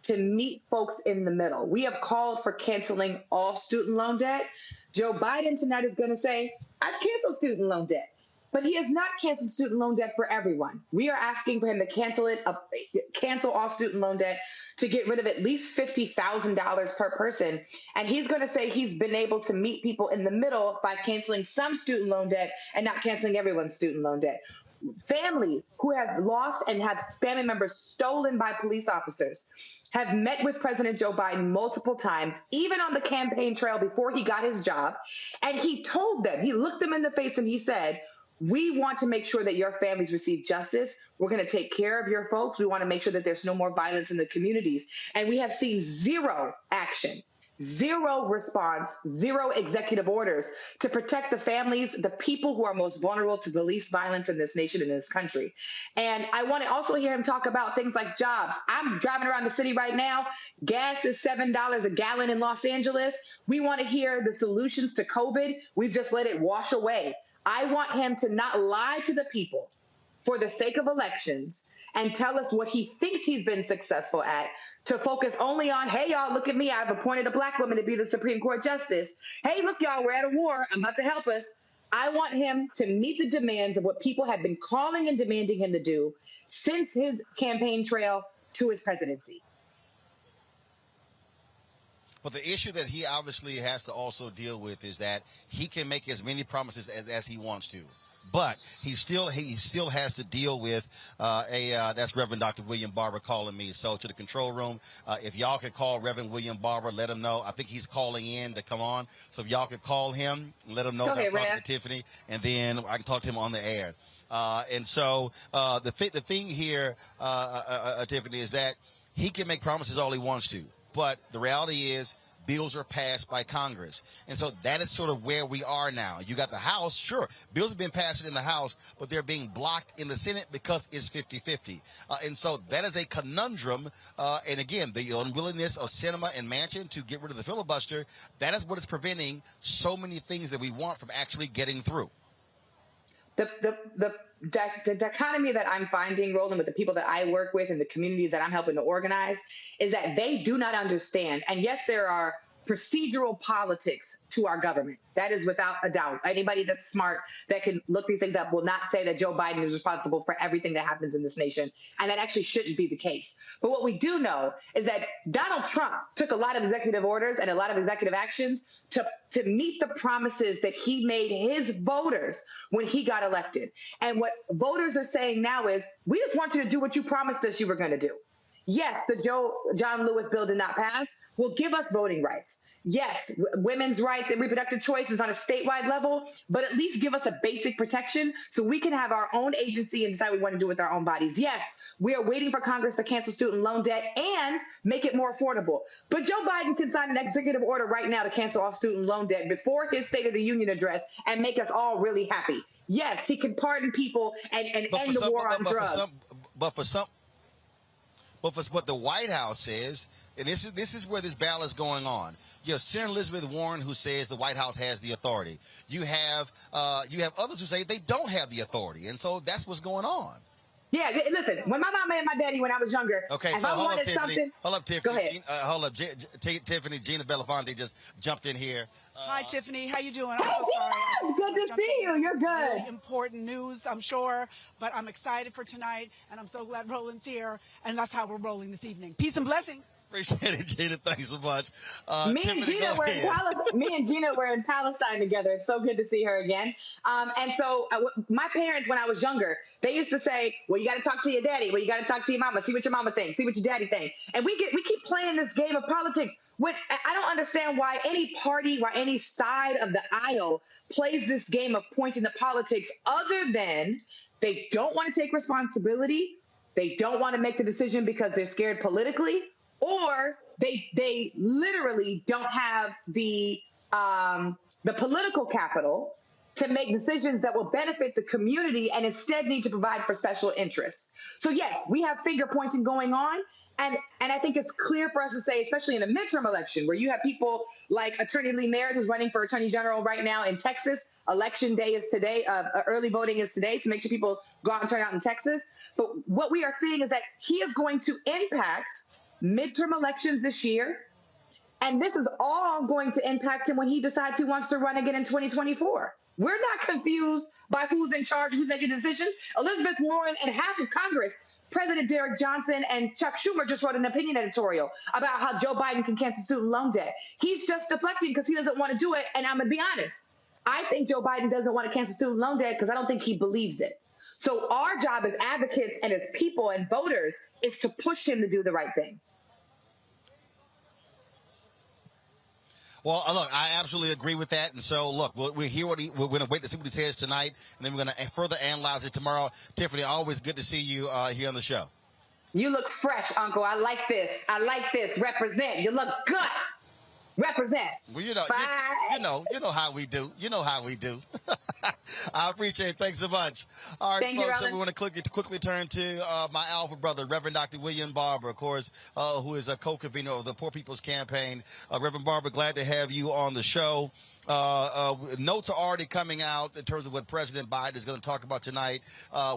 to meet folks in the middle. We have called for canceling all student loan debt. Joe Biden tonight is going to say, I've canceled student loan debt. But he has not canceled student loan debt for everyone. We are asking for him to cancel all student loan debt to get rid of at least $50,000 per person. And he's going to say he's been able to meet people in the middle by canceling some student loan debt and not canceling everyone's student loan debt. Families who have lost and have family members stolen by police officers have met with President Joe Biden multiple times, even on the campaign trail before he got his job. And he told them, he looked them in the face and he said, we want to make sure that your families receive justice. We're going to take care of your folks. We want to make sure that there's no more violence in the communities. And we have seen zero action, zero response, zero executive orders to protect the families, the people who are most vulnerable to the least violence in this nation and in this country. And I want to also hear him talk about things like jobs. I'm driving around the city right now. Gas is $7 a gallon in Los Angeles. We want to hear the solutions to COVID. We've just let it wash away. I want him to not lie to the people for the sake of elections and tell us what he thinks he's been successful at, to focus only on, hey, y'all, look at me. I've appointed a black woman to be the Supreme Court justice. Hey, look, y'all, we're at a war. I'm about to help us. I want him to meet the demands of what people have been calling and demanding him to do since his campaign trail to his presidency. But the issue that he obviously has to also deal with is that he can make as many promises as he wants to. But he still has to deal with that's Reverend Dr. William Barber calling me. So to the control room, if y'all could call Reverend William Barber, let him know. I think he's calling in to come on. So if y'all could call him, let him know that I'm talking to Tiffany, and then I can talk to him on the air. And so the thing here, Tiffany, is that he can make promises all he wants to, but the reality is bills are passed by Congress. And so that is sort of where we are now. You got the House, sure, bills have been passed in the House, but they're being blocked in the Senate because it's 50-50. And so that is a conundrum. And again, the unwillingness of Sinema and Manchin to get rid of the filibuster, that is what is preventing so many things that we want from actually getting through. The dichotomy that I'm finding, Roland, with the people that I work with and the communities that I'm helping to organize, is that they do not understand. And yes, there are procedural politics to our government. That is without a doubt. Anybody that's smart that can look these things up will not say that Joe Biden is responsible for everything that happens in this nation. And that actually shouldn't be the case. But what we do know is that Donald Trump took a lot of executive orders and a lot of executive actions to meet the promises that he made his voters when he got elected. And what voters are saying now is, we just want you to do what you promised us you were going to do. Yes, the John Lewis bill did not pass. Will give us voting rights. Yes, women's rights and reproductive choice is on a statewide level, but at least give us a basic protection so we can have our own agency and decide what we want to do with our own bodies. Yes, we are waiting for Congress to cancel student loan debt and make it more affordable. But Joe Biden can sign an executive order right now to cancel off student loan debt before his State of the Union address and make us all really happy. Yes, he can pardon people and end the war on drugs. But for what the White House says, and this is where this battle is going on. You have Senator Elizabeth Warren, who says the White House has the authority. You have others who say they don't have the authority, and so that's what's going on. Yeah, listen. When my mama and my daddy, when I was younger, okay, if so I wanted something, hold up, Tiffany. Go ahead. Hold up, Tiffany. Gina Belafonte just jumped in here. Hi, Tiffany. How you doing? I'm so sorry. It's good to see you. You're good. Really important news, I'm sure, but I'm excited for tonight, and I'm so glad Roland's here, and that's how we're rolling this evening. Peace and blessings. Appreciate it, Gina. Thanks so much. Me and Gina were in Palestine together. It's so good to see her again. And so my parents, when I was younger, they used to say, well, you got to talk to your daddy. Well, you got to talk to your mama. See what your mama thinks. See what your daddy thinks. And we keep playing this game of politics. I don't understand why any party, why any side of the aisle plays this game of pointing the politics, other than they don't want to take responsibility. They don't want to make the decision because they're scared politically, or they literally don't have the political capital to make decisions that will benefit the community and instead need to provide for special interests. So yes, we have finger pointing going on. And I think it's clear for us to say, especially in a midterm election, where you have people like Attorney Lee Merritt, who's running for Attorney General right now in Texas. Election day is today. Early voting is today to make sure people go out and turn out in Texas. But what we are seeing is that he is going to impact midterm elections this year. And this is all going to impact him when he decides he wants to run again in 2024. We're not confused by who's in charge, who's making a decision. Elizabeth Warren and half of Congress, President Derek Johnson and Chuck Schumer, just wrote an opinion editorial about how Joe Biden can cancel student loan debt. He's just deflecting because he doesn't want to do it. And I'm going to be honest. I think Joe Biden doesn't want to cancel student loan debt because I don't think he believes it. So our job as advocates and as people and voters is to push him to do the right thing. Well, look, I absolutely agree with that. And so, look, we're going to wait to see what he says tonight, and then we're going to further analyze it tomorrow. Tiffany, always good to see you here on the show. You look fresh, Uncle. I like this. Represent. You look good. Represent. Well, you know how we do. You know how we do. I appreciate it. Thanks so much. All right, folks, so we want to quickly turn to my alpha brother, Reverend Dr. William Barber, of course, who is a co-convener of the Poor People's Campaign. Reverend Barber, glad to have you on the show. Notes are already coming out in terms of what President Biden is going to talk about tonight.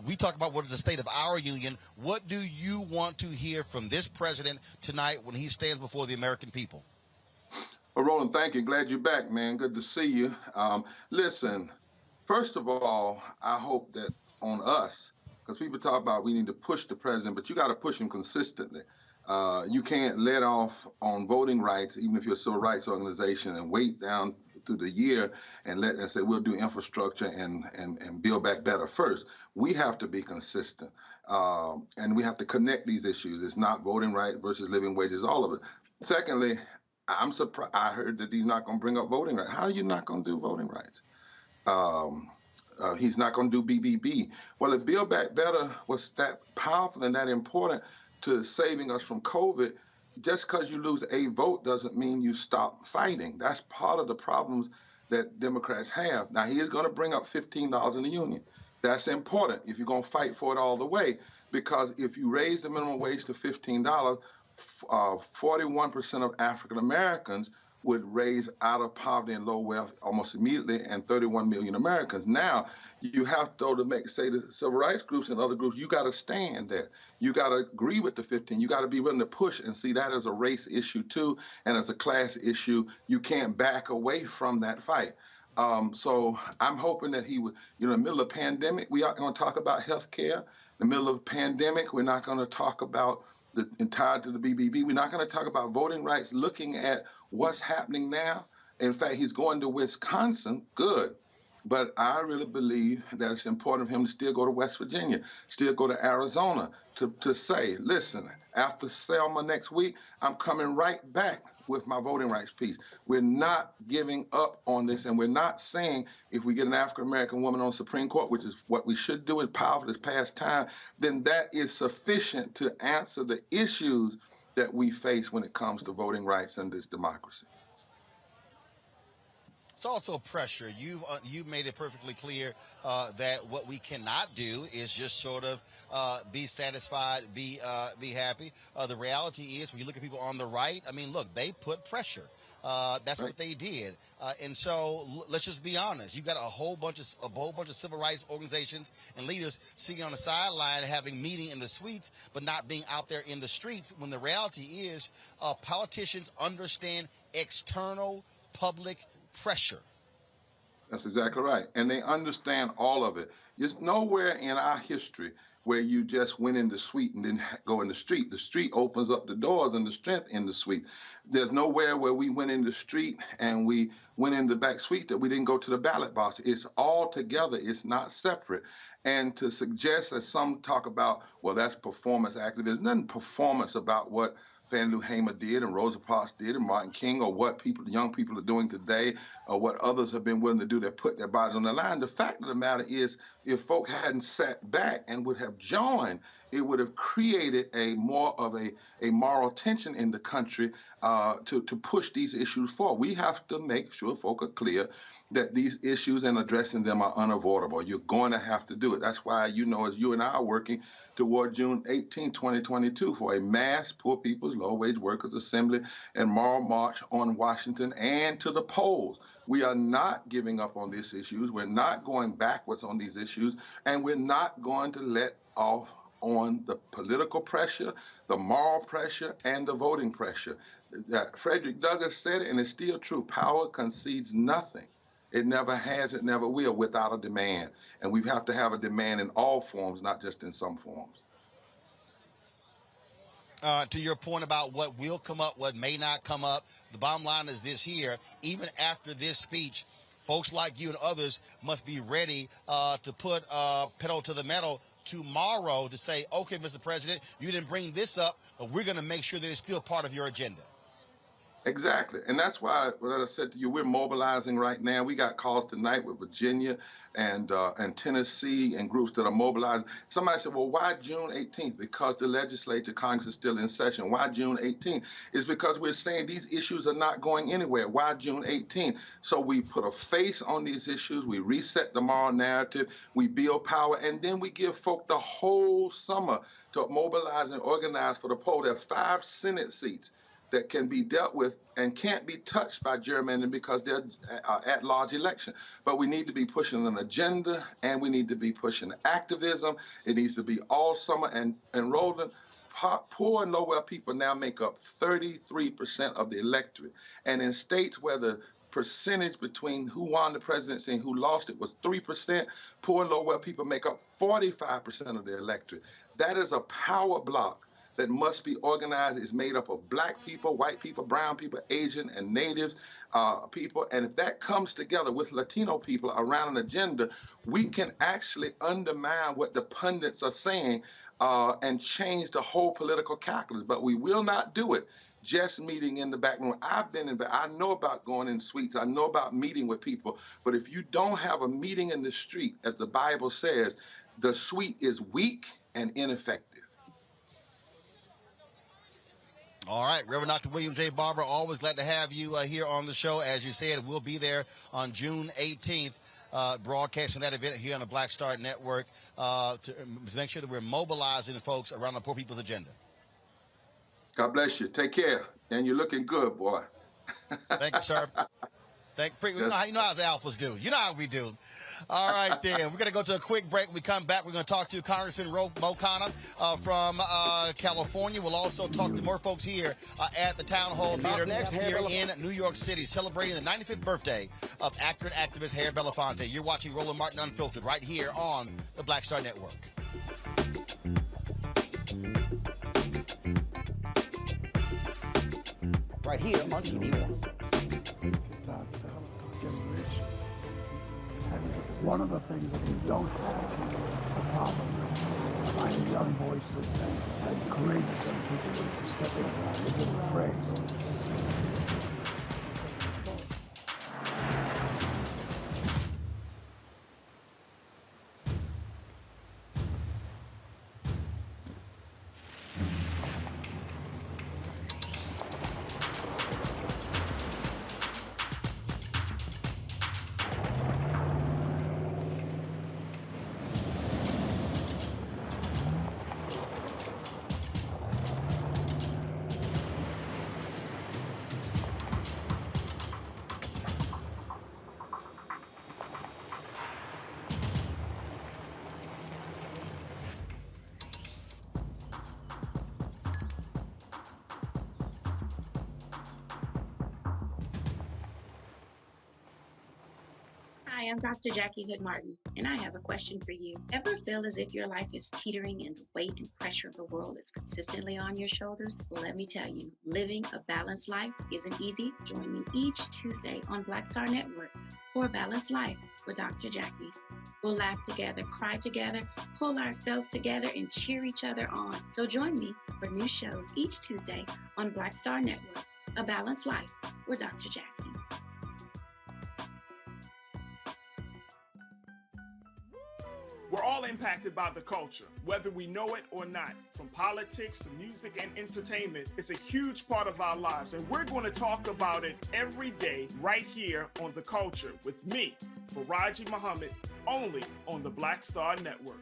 We talk about what is the state of our union. What do you want to hear from this president tonight when he stands before the American people? Well, Roland, thank you. Glad you're back, man. Good to see you. Listen, first of all, I hope that on us, because people talk about we need to push the president, but you got to push him consistently. You can't let off on voting rights, even if you're a civil rights organization, and wait down through the year and say we'll do infrastructure and build back better first. We have to be consistent, and we have to connect these issues. It's not voting right versus living wages, all of it. Secondly, I'm surprised. I heard that he's not going to bring up voting rights. How are you not going to do voting rights? He's not going to do BBB. Well, if Build Back Better was that powerful and that important to saving us from COVID, just because you lose a vote doesn't mean you stop fighting. That's part of the problems that Democrats have. Now, he is going to bring up $15 in the union. That's important if you're going to fight for it all the way, because if you raise the minimum wage to $15, 41% of African Americans would raise out of poverty and low wealth almost immediately, and 31 million Americans. Now, you have to say the civil rights groups and other groups, you got to stand there. You got to agree with the 15. You got to be willing to push and see that as a race issue too, and as a class issue. You can't back away from that fight. So I'm hoping that he would, in the middle of a pandemic, we aren't going to talk about health care. In the middle of a pandemic, we're not going to talk about the entirety of the BBB. We're not going to talk about voting rights, looking at what's happening now. In fact, he's going to Wisconsin. Good. But I really believe that it's important for him to still go to West Virginia, still go to Arizona, to say, listen, after Selma next week, I'm coming right back with my voting rights piece. We're not giving up on this, and we're not saying if we get an African-American woman on the Supreme Court, which is what we should do in powerful this past time, then that is sufficient to answer the issues that we face when it comes to voting rights and this democracy. It's also pressure. You've made it perfectly clear that what we cannot do is just sort of be satisfied, be happy. The reality is, when you look at people on the right, I mean, look, they put pressure. That's right. What they did, and so let's just be honest. You've got a whole bunch of civil rights organizations and leaders sitting on the sideline, having meeting in the suites, but not being out there in the streets. When the reality is, politicians understand external public pressure. That's exactly right. And they understand all of it. There's nowhere in our history where you just went in the suite and didn't go in the street. The street opens up the doors and the strength in the suite. There's nowhere where we went in the street and we went in the back suite that we didn't go to the ballot box. It's all together. It's not separate. And to suggest that some talk about, well, that's performance activism, there's nothing performance about what Fannie Lou Hamer did and Rosa Parks did and Martin King, or what young people are doing today, or what others have been willing to do that put their bodies on the line. The fact of the matter is, if folk hadn't sat back and would have joined, it would have created more of a moral tension in the country to push these issues forward. We have to make sure folk are clear that these issues and addressing them are unavoidable. You're going to have to do it. That's why, as you and I are working toward June 18, 2022 for a mass Poor People's Low Wage Workers Assembly and moral march on Washington and to the polls. We are not giving up on these issues. We're not going backwards on these issues, and we're not going to let off on the political pressure, the moral pressure, and the voting pressure. Frederick Douglass said it, and it's still true. Power concedes nothing. It never has, it never will, without a demand. And we have to have a demand in all forms, not just in some forms. To your point about what will come up, what may not come up, the bottom line is this here: even after this speech, folks like you and others must be ready to put pedal to the metal tomorrow to say, okay, Mr. President, you didn't bring this up, but we're going to make sure that it's still part of your agenda. Exactly. And that's why, what I said to you, we're mobilizing right now. We got calls tonight with Virginia and Tennessee and groups that are mobilizing. Somebody said, well, why June 18th? Because the legislature, Congress is still in session. Why June 18th? It's because we're saying these issues are not going anywhere. Why June 18th? So we put a face on these issues. We reset the moral narrative. We build power. And then we give folk the whole summer to mobilize and organize for the poll. There are 5 Senate seats that can be dealt with and can't be touched by gerrymandering because they're at-large election. But we need to be pushing an agenda, and we need to be pushing activism. It needs to be all summer. And Roland, poor and low-wealth people now make up 33% of the electorate. And in states where the percentage between who won the presidency and who lost it was 3%, poor and low-wealth people make up 45% of the electorate. That is a power block that must be organized is made up of black people, white people, brown people, Asian and natives people. And if that comes together with Latino people around an agenda, we can actually undermine what the pundits are saying and change the whole political calculus. But we will not do it just meeting in the back room. I've been in, I know about going in suites. I know about meeting with people. But if you don't have a meeting in the street, as the Bible says, the suite is weak and ineffective. All right, Reverend Dr. William J. Barber, always glad to have you here on the show. As you said, we'll be there on June 18th. Broadcasting that event here on the Black Star Network to make sure that we're mobilizing folks around the poor people's agenda. God bless you. Take care. And you're looking good, boy. Thank you, sir. You know how the alphas do. You know how we do. All right, then. We're going to go to a quick break. When we come back, we're going to talk to Congressman Mo Khanna from California. We'll also talk to more folks here at the Town Hall Theater here in New York City, celebrating the 95th birthday of actor and activist Harry Belafonte. You're watching Roland Martin Unfiltered right here on the Black Star Network. Right here on TV1. One of the things that we don't have a problem with, finding young voices and courageous young people to step in and give a phrase. Hi, I'm Dr. Jackie Hood Martin, and I have a question for you. Ever feel as if your life is teetering and the weight and pressure of the world is consistently on your shoulders? Well, let me tell you, living a balanced life isn't easy. Join me each Tuesday on Black Star Network for a Balanced Life with Dr. Jackie. We'll laugh together, cry together, pull ourselves together, and cheer each other on. So join me for new shows each Tuesday on Black Star Network, A Balanced Life with Dr. Jackie. We're all impacted by the culture, whether we know it or not. From politics to music and entertainment, it's a huge part of our lives, and we're going to talk about it every day right here on The Culture with me, Faraji Muhammad, only on the Black Star Network.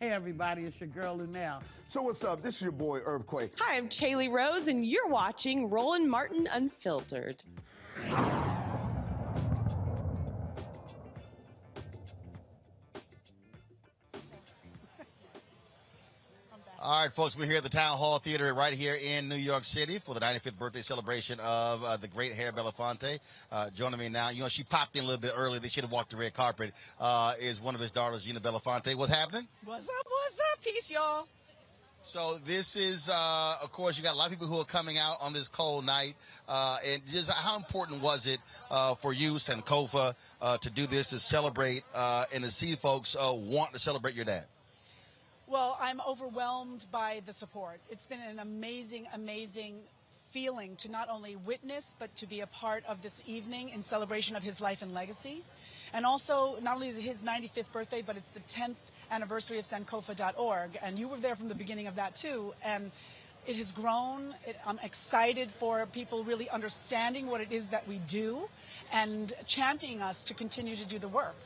Hey everybody, it's your girl Lunel. So what's up? This is your boy Earthquake. Hi, I'm Chaley Rose, and you're watching Roland Martin Unfiltered. All right, folks, we're here at the Town Hall Theater right here in New York City for the 95th birthday celebration of the great Harry Belafonte. Joining me now, you know, she popped in a little bit early. They should have walked the red carpet. Is one of his daughters, Gina Belafonte. What's happening? What's up? What's up? Peace, y'all. So this is, of course, you got a lot of people who are coming out on this cold night. And just how important was it for you, Sankofa, to do this, to celebrate and to see folks want to celebrate your dad? Well, I'm overwhelmed by the support. It's been an amazing, amazing feeling to not only witness, but to be a part of this evening in celebration of his life and legacy. And also, not only is it his 95th birthday, but it's the 10th anniversary of Sankofa.org. And you were there from the beginning of that, too. And it has grown. I'm excited for people really understanding what it is that we do and championing us to continue to do the work.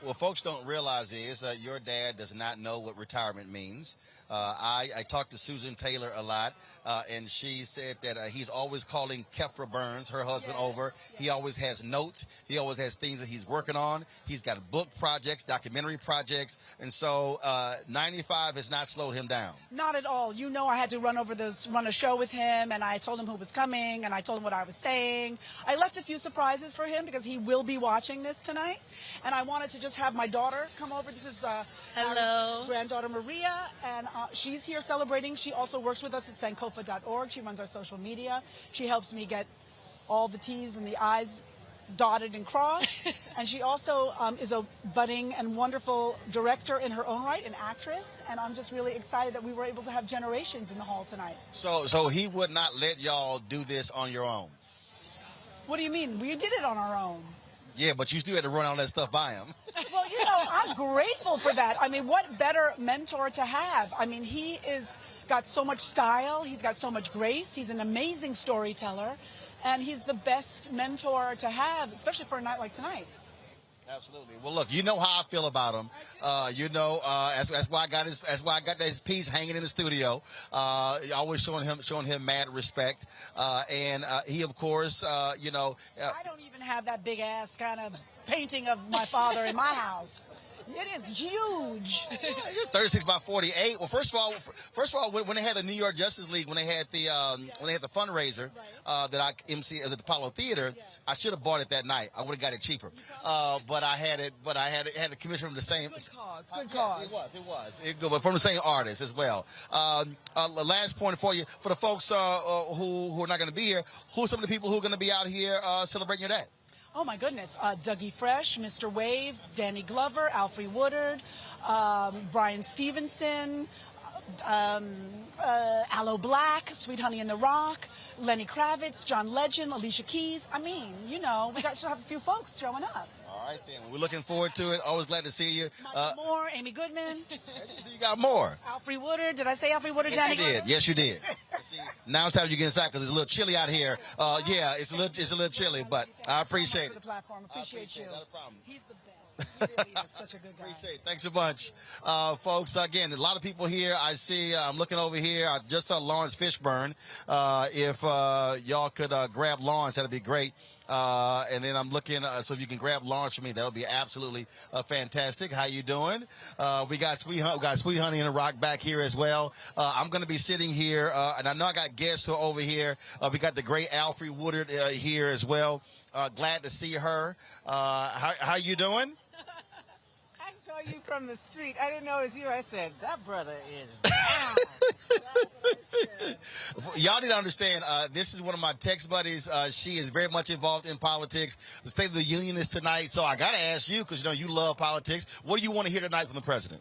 Well, folks don't realize is your dad does not know what retirement means. I talked to Susan Taylor a lot, and she said that he's always calling Kefra Burns, her husband, over. He always has notes. He always has things that he's working on. He's got book projects, documentary projects, and so 95 has not slowed him down. Not at all. You know, I had to run a show with him, and I told him who was coming, and I told him what I was saying. I left a few surprises for him because he will be watching this tonight, and I wanted to just just have my daughter come over. This is our granddaughter Maria, and she's here celebrating. She also works with us at sankofa.org. She runs our social media. She helps me get all the T's and the I's dotted and crossed. And she also is a budding and wonderful director in her own right, an actress. And I'm just really excited that we were able to have generations in the hall tonight. So he would not let y'all do this on your own? What do you mean? We did it on our own. Yeah, but you still had to run all that stuff by him. Well, you know, I'm grateful for that. I mean, what better mentor to have? I mean, he is got so much style. He's got so much grace. He's an amazing storyteller. And he's the best mentor to have, especially for a night like tonight. Absolutely. Well, look, you know how I feel about him. That's why I got his piece hanging in the studio. Always showing him mad respect. And he, of course, I don't even have that big ass kind of painting of my father in my house. It is huge. It's 36 by 48. Well, first of all, when they had the New York Justice League, when they had the fundraiser that I MC at the Apollo Theater, I should have bought it that night. I would have got it cheaper. But I had the commission from the same. Good cause. It was. But from the same artist as well. Last point for you, for the folks who are not going to be here, who are some of the people who are going to be out here celebrating your day? Oh, my goodness. Dougie Fresh, Mr. Wave, Danny Glover, Alfre Woodard, Brian Stevenson, Aloe Black, Sweet Honey in the Rock, Lenny Kravitz, John Legend, Alicia Keys. I mean, you know, we got to have a few folks showing up. All right, then. We're looking forward to it. Always glad to see you. Michael Moore, Amy Goodman. You got more. Alfre Woodard. Did I say Alfre Woodard? Danny Yes, you did. Yes, you did. Now it's time you get inside because it's a little chilly out here. Yeah, it's a little chilly, but I appreciate it. For the platform. Appreciate you. Not a problem. He's the best. He really is such a good guy. Appreciate it. Thanks a bunch. Folks, again, a lot of people here. I see, I'm looking over here. I just saw Lawrence Fishburne. If y'all could grab Lawrence, that'd be great. And then I'm looking, so if you can grab Lawrence for me, that would be absolutely fantastic. How you doing? We got Sweet Honey in the Rock back here as well. I'm going to be sitting here, and I know I got guests who are over here. We got the great Alfre Woodard here as well. Glad to see her. How you doing? I saw you from the street. I didn't know it was you. I said, that brother is down. Y'all need to understand, this is one of my text buddies. She is very much involved in politics. The State of the Union is tonight, so I got to ask you, because, you know, you love politics. What do you want to hear tonight from the president?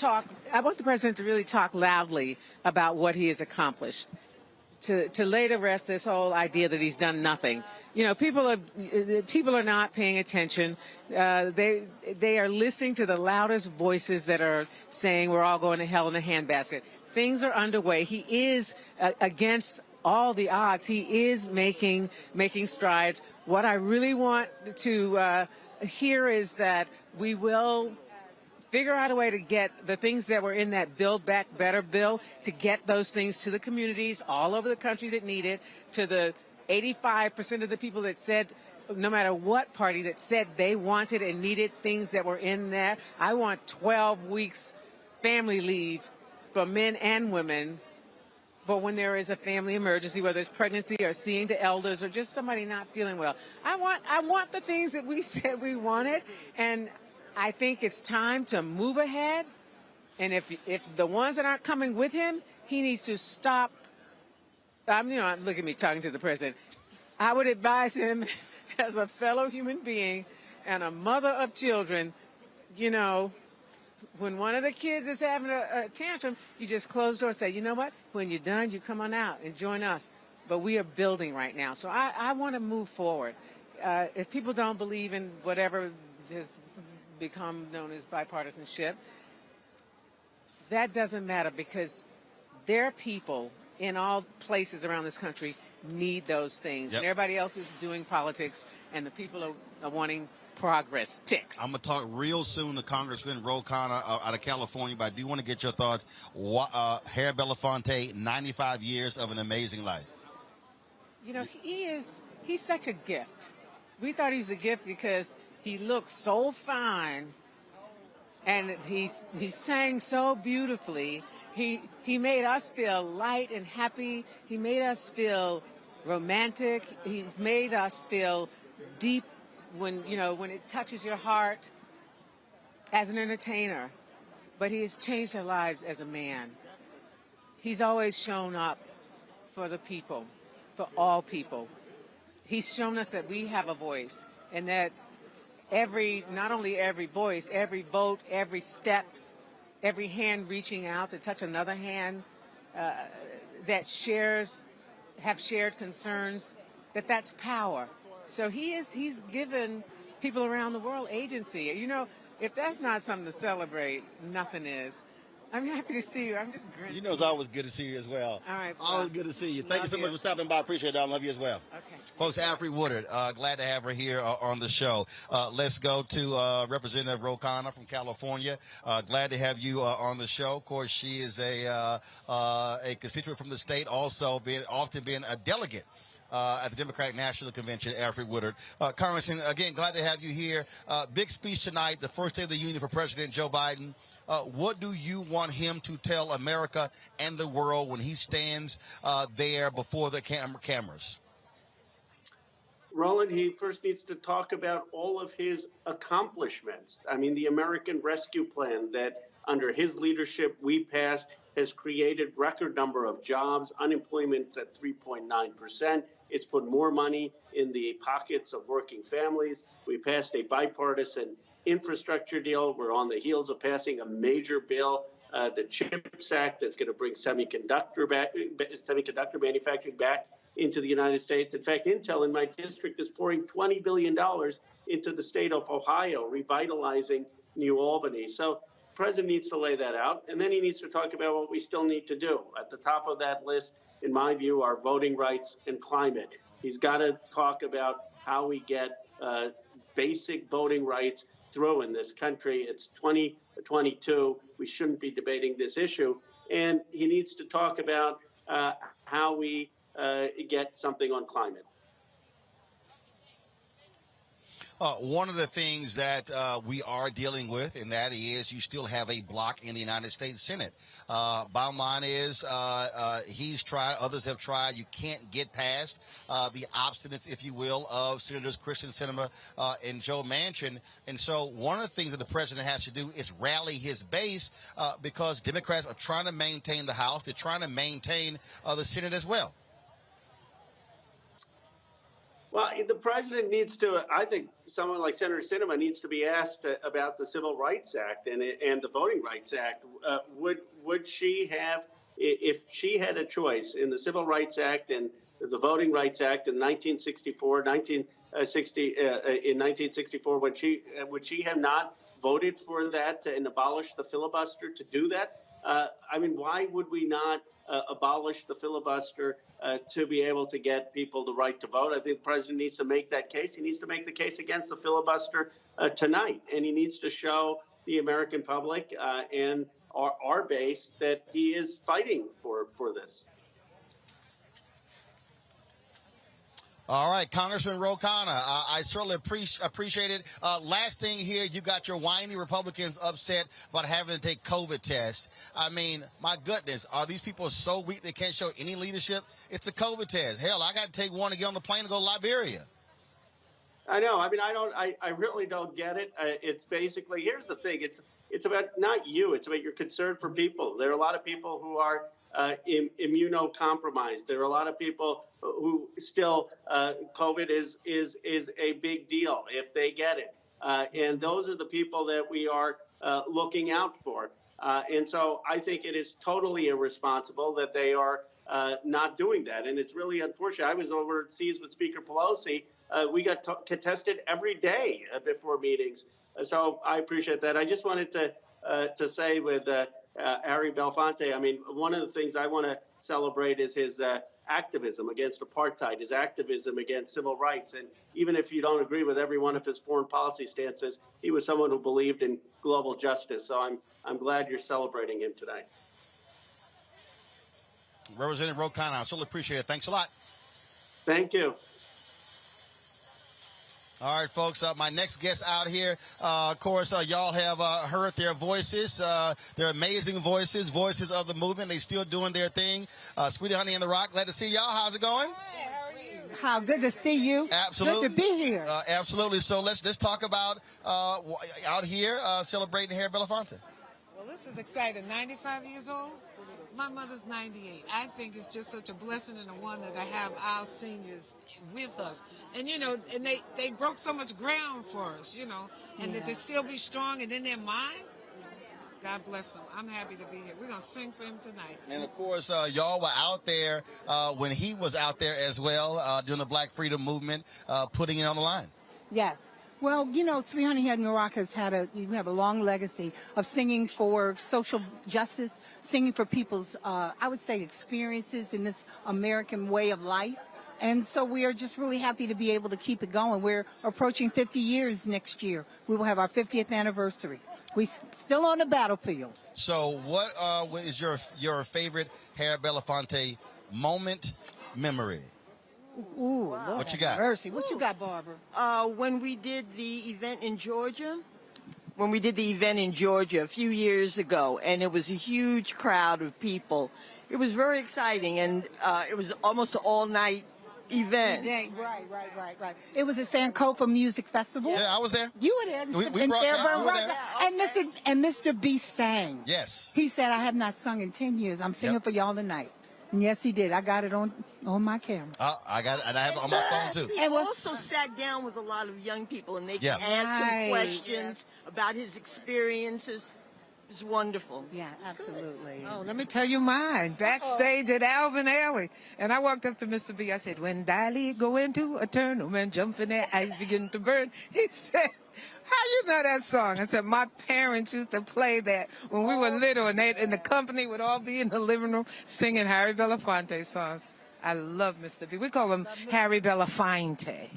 I want the president to really talk loudly about what he has accomplished. To lay to rest this whole idea that he's done nothing. You know, people are not paying attention. They are listening to the loudest voices that are saying we're all going to hell in a handbasket. Things are underway. He is against all the odds. He is making strides. What I really want to hear is that we will figure out a way to get the things that were in that Build Back Better bill, to get those things to the communities all over the country that need it, to the 85% of the people that said, no matter what party, that said they wanted and needed things that were in there. I want 12 weeks family leave for men and women for when there is a family emergency, whether it's pregnancy or seeing to elders or just somebody not feeling well. I want the things that we said we wanted, and I think it's time to move ahead, and if the ones that aren't coming with him, he needs to stop. Look at me talking to the president. I would advise him, as a fellow human being and a mother of children, you know, when one of the kids is having a tantrum, you just close the door and say, you know what? When you're done, you come on out and join us. But we are building right now, so I want to move forward. If people don't believe in whatever has become known as bipartisanship, that doesn't matter, because their people in all places around this country need those things. Yep. And everybody else is doing politics, and the people are wanting progress. Ticks. I'm going to talk real soon to Congressman Ro Khanna out of California, but I do want to get your thoughts. Harry Belafonte, 95 years of an amazing life. You know, he's such a gift. We thought he was a gift because he looked so fine, and he sang so beautifully. He made us feel light and happy. He made us feel romantic. He's made us feel deep when it touches your heart as an entertainer. But he has changed our lives as a man. He's always shown up for the people, for all people. He's shown us that we have a voice, and that not only every voice, every vote, every step, every hand reaching out to touch another hand that have shared concerns, that's power. So he's given people around the world agency. If that's not something to celebrate, nothing is. I'm happy to see you. I'm just grinning. It's always good to see you as well. All right. Always good to see you. Thank you so much for stopping by. I appreciate it. I love you as well. Okay. Folks, Alfre Woodard, glad to have her here on the show. Let's go to Representative O'Connor from California. Glad to have you on the show. Of course, she is a constituent from the state, also often been a delegate at the Democratic National Convention, Alfre Woodard. Congressman, again, glad to have you here. Big speech tonight, the first day of the Union for President Joe Biden. What do you want him to tell America and the world when he stands there before the cameras? Roland, he first needs to talk about all of his accomplishments. I mean, the American Rescue Plan that under his leadership we passed has created record number of jobs. Unemployment's at 3.9%. It's put more money in the pockets of working families. We passed a bipartisan infrastructure deal. We're on the heels of passing a major bill, the CHIPS Act, that's going to bring semiconductor manufacturing back into the United States. In fact, Intel in my district is pouring $20 billion into the state of Ohio, revitalizing New Albany. So the president needs to lay that out, and then he needs to talk about what we still need to do. At the top of that list, in my view, are voting rights and climate. He's got to talk about how we get basic voting rights through in this country. It's 2022. We shouldn't be debating this issue. And he needs to talk about how we get something on climate. One of the things that we are dealing with, and that is you still have a block in the United States Senate. Bottom line is he's tried, others have tried. You can't get past the obstinacy, if you will, of Senators Kyrsten Sinema and Joe Manchin. And so one of the things that the president has to do is rally his base because Democrats are trying to maintain the House. They're trying to maintain the Senate as well. Well, the president needs to, I think someone like Senator Sinema needs to be asked about the Civil Rights Act and the Voting Rights Act. Would she have, if she had a choice in the Civil Rights Act and the Voting Rights Act in 1964, would she have not voted for that and abolished the filibuster to do that? I mean, why would we not abolish the filibuster to be able to get people the right to vote? I think the president needs to make that case. He needs to make the case against the filibuster tonight, and he needs to show the American public and our base that he is fighting for this. All right, Congressman O'Connor, I certainly appreciate it. Last thing here, you got your whiny Republicans upset about having to take COVID tests. I mean, my goodness, are these people so weak they can't show any leadership? It's a COVID test. Hell, I got to take one to get on the plane to go to Liberia. I know. I mean, I really don't get it. It's basically, here's the thing. It's about not you. It's about your concern for people. There are a lot of people who are immunocompromised. There are a lot of people who still COVID is a big deal if they get it. And those are the people that we are looking out for. And so I think it is totally irresponsible that they are not doing that. And it's really unfortunate. I was overseas with Speaker Pelosi. We got tested every day before meetings. So I appreciate that. I just wanted to say with Harry Belafonte, I mean, one of the things I want to celebrate is his activism against apartheid, his activism against civil rights. And even if you don't agree with every one of his foreign policy stances, he was someone who believed in global justice. So I'm glad you're celebrating him today. Representative O'Connor, I certainly appreciate it. Thanks a lot. Thank you. All right, folks, my next guest out here, of course, y'all have heard their voices. They're amazing voices of the movement. They still doing their thing. Sweetie Honey and the Rock, glad to see y'all. How's it going? Hey, how are How good to see you. Absolutely. Good to be here. Absolutely. So let's talk about out here celebrating here at Belafonte. Well, this is exciting. 95 years old. My mother's 98. I think it's just such a blessing and a wonder to have our seniors with us. And, you know, and they broke so much ground for us, you know, and that they still be strong and in their mind. God bless them. I'm happy to be here. We're going to sing for him tonight. And, of course, y'all were out there when he was out there as well during the Black Freedom Movement, putting it on the line. Yes. Well, you know, Sweet Honey Head Rock has you have a long legacy of singing for social justice, singing for people's, I would say, experiences in this American way of life. And so we are just really happy to be able to keep it going. We're approaching 50 years next year. We will have our 50th anniversary. We're still on the battlefield. So what is your favorite Harry Belafonte moment, memory? Ooh, Lord what you got? Mercy. What you got, Barbara? When we did the event in Georgia. When we did the event in Georgia a few years ago, and it was a huge crowd of people. It was very exciting, and it was almost an all-night event. Right. It was a Sankofa Music Festival. Yeah, I was there. You were there. We brought that. We were there. And Mr. B sang. Yes. He said, I have not sung in 10 years. I'm singing for y'all tonight. And yes, he did. I got it on my camera. I got it, and I have it on my phone, too. He also sat down with a lot of young people, and they could ask him questions about his experiences. It was wonderful. Yeah, absolutely. Oh, let me tell you mine. Backstage at Alvin Ailey. And I walked up to Mr. B. I said, when Dolly go into a tournament, jump in there, eyes begin to burn. He said, how you know that song? I said, my parents used to play that when we were little, and the company would all be in the living room singing Harry Belafonte songs. I love Mr. B. We call him Harry Belafonte.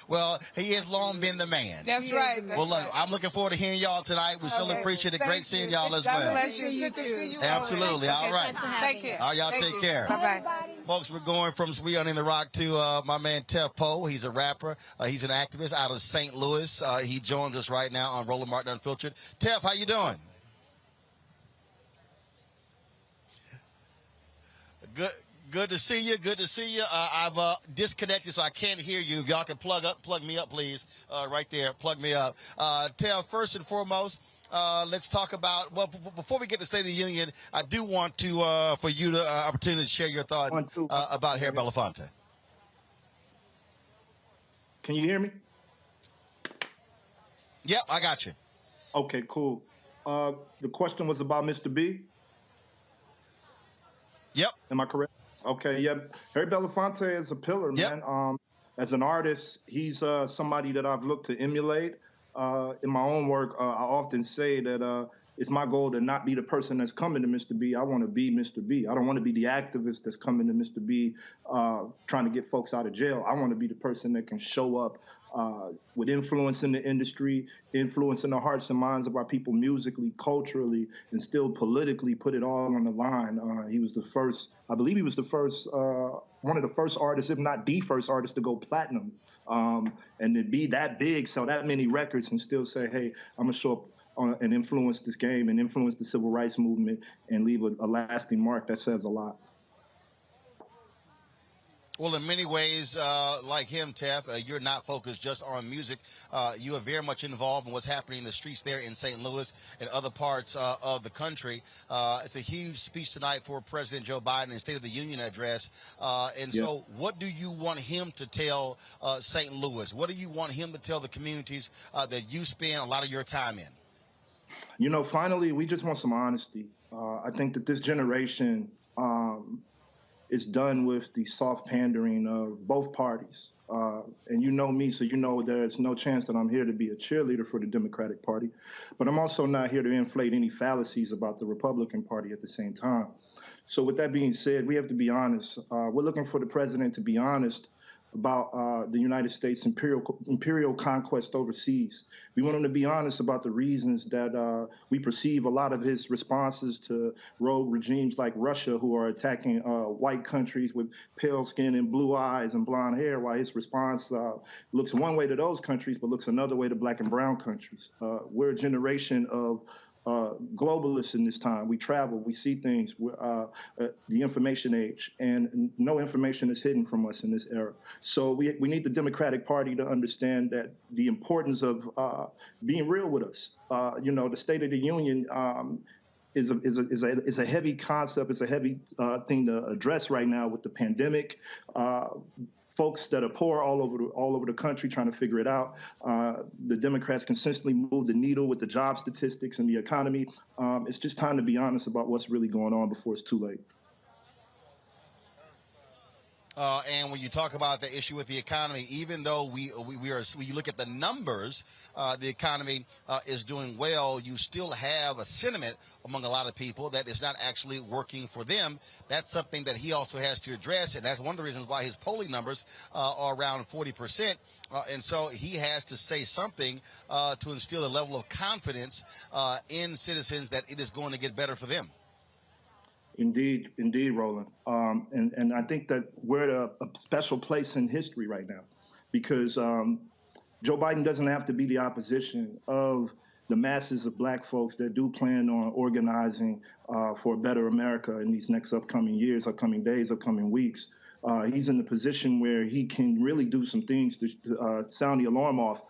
Well, he has long been the man. That's right. Well, look, I'm looking forward to hearing y'all tonight. We still appreciate it. Great seeing y'all as well. God bless you. Good to see you. Absolutely. All right. Take care. All right, y'all take care. Bye-bye. Folks, we're going from Sweet Honey the Rock to my man Tef Poe. He's a rapper. He's an activist out of St. Louis. He joins us right now on Roland Martin Unfiltered. Tef, how you doing? Good to see you. Good to see you. I've disconnected, so I can't hear you. If y'all can plug me up, please. Right there, plug me up. Tef, first and foremost, let's talk about. Well, before we get to State of the Union, I do want to for you the opportunity to share your thoughts about Harry Belafonte. Can you hear me? Yep, I got you. Okay, cool. The question was about Mr. B. Yep. Am I correct? Okay, yep. Harry Belafonte is a pillar, man. As an artist, he's somebody that I've looked to emulate. In my own work, I often say that it's my goal to not be the person that's coming to Mr. B. I want to be Mr. B. I don't want to be the activist that's coming to Mr. B trying to get folks out of jail. I want to be the person that can show up with influence in the industry, influence in the hearts and minds of our people musically, culturally, and still politically put it all on the line. He was the first, I believe he was the first, one of the first artists, if not the first artist to go platinum. And to be that big, sell that many records and still say, hey, I'm going to show up and influence this game and influence the civil rights movement and leave a lasting mark, that says a lot. Well, in many ways, like him, Tef, you're not focused just on music. You are very much involved in what's happening in the streets there in St. Louis and other parts of the country. It's a huge speech tonight for President Joe Biden in State of the Union address. So what do you want him to tell St. Louis? What do you want him to tell the communities that you spend a lot of your time in? You know, finally, we just want some honesty. I think that this generation is done with the soft pandering of both parties. And you know me, so you know there's no chance that I'm here to be a cheerleader for the Democratic Party. But I'm also not here to inflate any fallacies about the Republican Party at the same time. So with that being said, we have to be honest. We're looking for the president to be honest about the United States' imperial conquest overseas. We want him to be honest about the reasons that we perceive a lot of his responses to rogue regimes like Russia, who are attacking white countries with pale skin and blue eyes and blonde hair, while his response looks one way to those countries but looks another way to black and brown countries. We're a generation of globalists in this time. We travel, we see things. We're the information age, and no information is hidden from us in this era. So we need the Democratic Party to understand that the importance of being real with us. The State of the Union is a heavy concept. It's a heavy thing to address right now with the pandemic. Folks that are poor all over the country trying to figure it out. The Democrats consistently move the needle with the job statistics and the economy. It's just time to be honest about what's really going on before it's too late. And when you talk about the issue with the economy, even though we look at the numbers, the economy is doing well, you still have a sentiment among a lot of people that it's not actually working for them. That's something that he also has to address, and that's one of the reasons why his polling numbers are around 40%. And so he has to say something to instill a level of confidence in citizens that it is going to get better for them. Indeed, Roland. And I think that we're at a special place in history right now because Joe Biden doesn't have to be the opposition of the masses of black folks that do plan on organizing for a better America in these next upcoming years, upcoming days, upcoming weeks. He's in the position where he can really do some things to sound the alarm off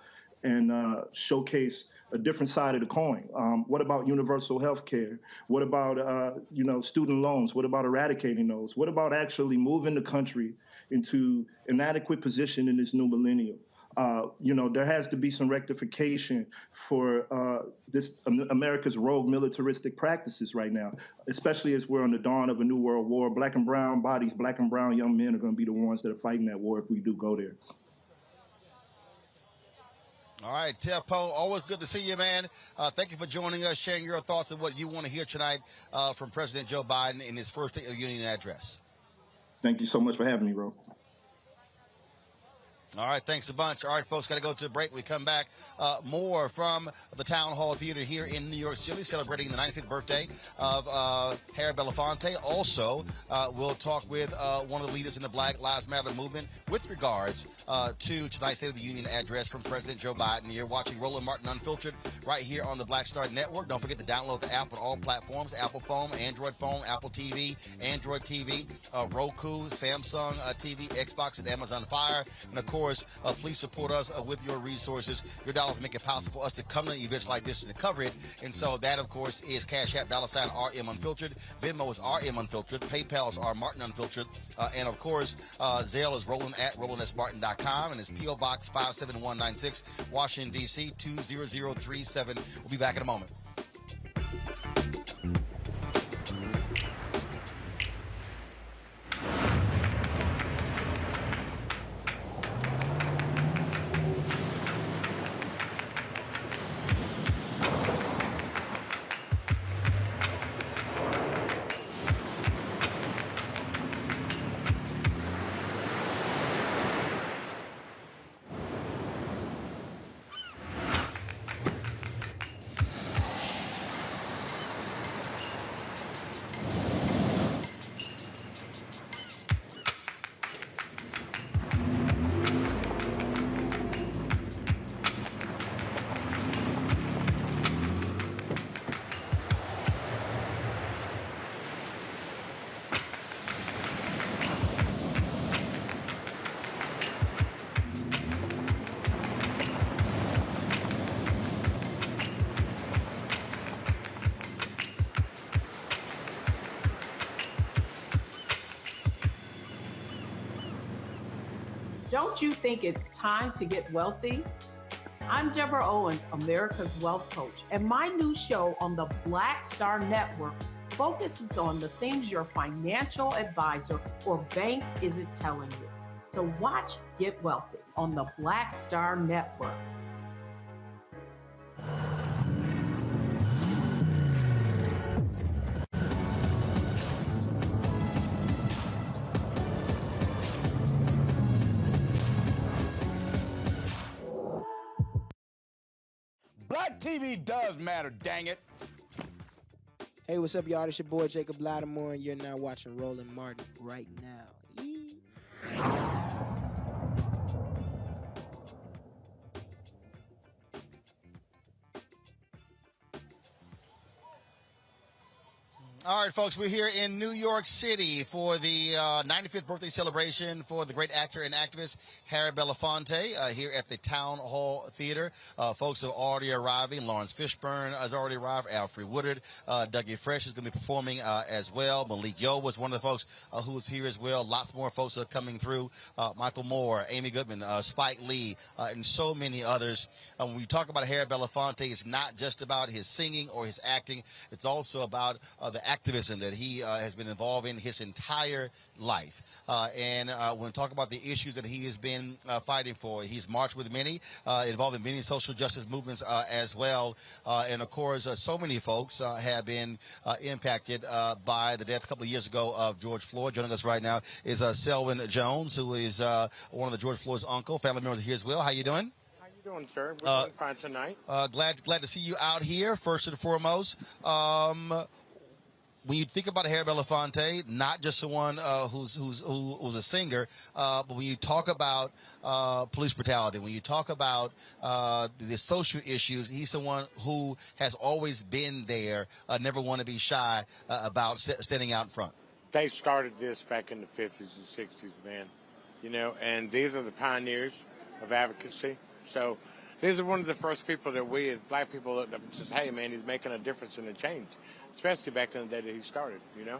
and showcase a different side of the coin. What about universal health care? What about student loans? What about eradicating those? What about actually moving the country into an adequate position in this new millennium? There has to be some rectification for this America's rogue militaristic practices right now, especially as we're on the dawn of a new world war. Black and brown bodies, black and brown young men are going to be the ones that are fighting that war if we do go there. All right, Tepo, always good to see you, man. Thank you for joining us, sharing your thoughts on what you want to hear tonight from President Joe Biden in his first State of the Union address. Thank you so much for having me, bro. All right, thanks a bunch. All right, folks, got to go to a break. We come back. More from the Town Hall Theater here in New York City, celebrating the 95th birthday of Harry Belafonte. Also, we'll talk with one of the leaders in the Black Lives Matter movement with regards to tonight's State of the Union address from President Joe Biden. You're watching Roland Martin Unfiltered right here on the Black Star Network. Don't forget to download the app on all platforms: Apple phone, Android phone, Apple TV, Android TV, Roku, Samsung TV, Xbox, and Amazon Fire. And, of course, please support us with your resources. Your dollars make it possible for us to come to events like this and to cover it. And so that, of course, is Cash App, $RM Unfiltered. Venmo is RM Unfiltered. PayPal is R Martin Unfiltered. And, of course, Zelle is Roland@RolandSMartin.com. And it's P.O. Box 57196, Washington, D.C. 20037. We'll be back in a moment. Don't you think it's time to get wealthy? I'm Deborah Owens, America's Wealth Coach, and my new show on the Black Star Network focuses on the things your financial advisor or bank isn't telling you. So watch Get Wealthy on the Black Star Network. Black TV does matter, dang it. Hey, what's up, y'all? It's your boy Jacob Lattimore, and you're now watching Roland Martin right now. Yee. All right, folks, we're here in New York City for the 95th birthday celebration for the great actor and activist Harry Belafonte here at the Town Hall Theater. Folks are already arriving. Lawrence Fishburne has already arrived. Alfred Woodard, Dougie Fresh is going to be performing as well. Malik Yo was one of the folks who was here as well. Lots more folks are coming through. Michael Moore, Amy Goodman, Spike Lee, and so many others. When we talk about Harry Belafonte, it's not just about his singing or his acting. It's also about the activism that he has been involved in his entire life. And when we talk about the issues that he has been fighting for, he's marched with many, involved in many social justice movements as well. And, of course, so many folks have been impacted by the death a couple of years ago of George Floyd. Joining us right now is Selwyn Jones, who is one of the George Floyd's uncle. Family members are here as well. How you doing? How you doing, sir? We're doing fine tonight. Glad to see you out here, first and foremost. When you think about Harry Belafonte, not just someone who's a singer, but when you talk about police brutality, when you talk about the social issues, he's someone who has always been there, never want to be shy about standing out in front. They started this back in the 50s and 60s, man. You know, and these are the pioneers of advocacy. So these are one of the first people that we as black people looked up and says, hey, man, he's making a difference and a change. Especially back in the day that he started, you know?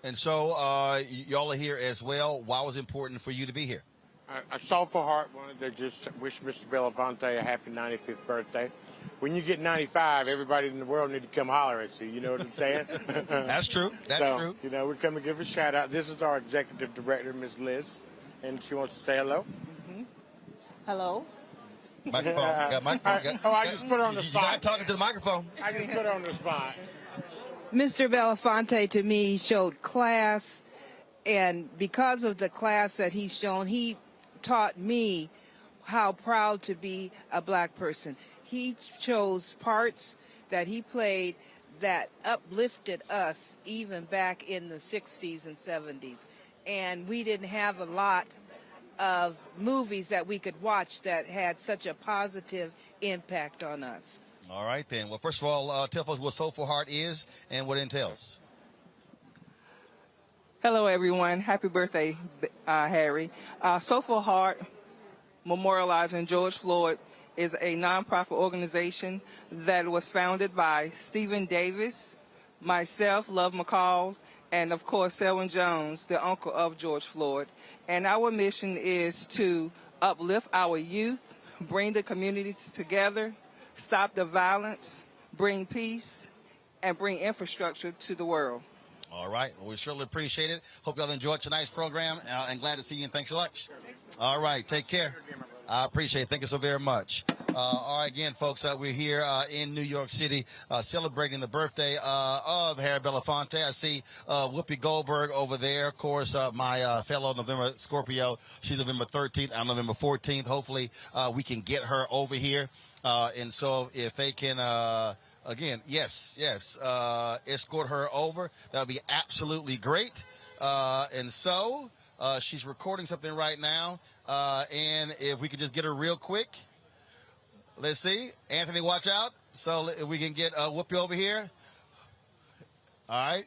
And so y'all are here as well. Why was it important for you to be here? A soulful heart wanted to just wish Mr. Belafonte a happy 95th birthday. When you get 95, everybody in the world need to come holler at you. You know what I'm saying? That's true. That's true. You know, we come and give a shout out. This is our executive director, Ms. Liz, and she wants to say hello. Mm-hmm. Hello. Microphone. Got microphone. I just put her on the spot. You're not talking to the microphone. I just put her on the spot. Mr. Belafonte, to me, showed class, and because of the class that he's shown, he taught me how proud to be a black person. He chose parts that he played that uplifted us even back in the 60s and 70s. And we didn't have a lot of movies that we could watch that had such a positive impact on us. All right, then. Well, first of all, tell folks what Soulful Heart is and what it entails. Hello, everyone. Happy birthday, Harry. Soulful Heart, memorializing George Floyd, is a nonprofit organization that was founded by Stephen Davis, myself, Love McCall, and, of course, Selwyn Jones, the uncle of George Floyd. And our mission is to uplift our youth, bring the communities together, stop the violence, bring peace, and bring infrastructure to the world. All right. Well, we surely appreciate it. Hope y'all enjoyed tonight's program, and glad to see you, and thanks so much. All right. Take care. I appreciate it. Thank you so very much. All right, again, folks, we're here in New York City celebrating the birthday of Harry Belafonte. I see Whoopi Goldberg over there. Of course, my fellow November Scorpio. She's November 13th. I'm November 14th. Hopefully, we can get her over here. And so if they can, again, yes, escort her over, that would be absolutely great. And so she's recording something right now. And if we could just get her real quick. Let's see. Anthony, watch out. So if we can get Whoopi over here. All right.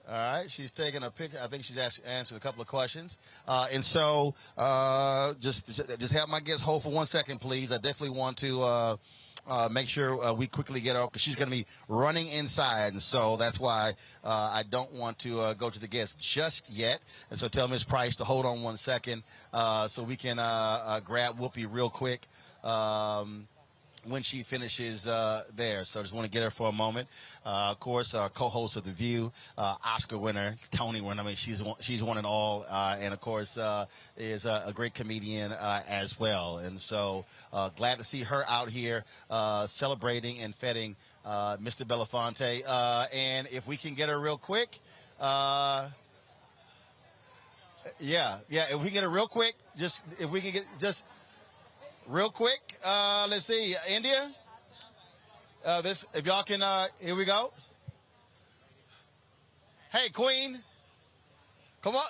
All right, she's taking a picture. I think she's answered a couple of questions. And so just have my guest hold for 1 second, please. I definitely want to make sure we quickly get her, because she's going to be running inside. And so that's why I don't want to go to the guest just yet. And so tell Ms. Price to hold on 1 second so we can grab Whoopi real quick. When she finishes there. So I just want to get her for a moment. Of course, co-host of The View, Oscar winner, Tony winner. I mean, she's won it all. And, of course, is a great comedian as well. And so glad to see her out here celebrating and feting Mr. Belafonte. And if we can get her real quick. If we can get her real quick, real quick, let's see, India. If y'all can, here we go. Hey, Queen, come on,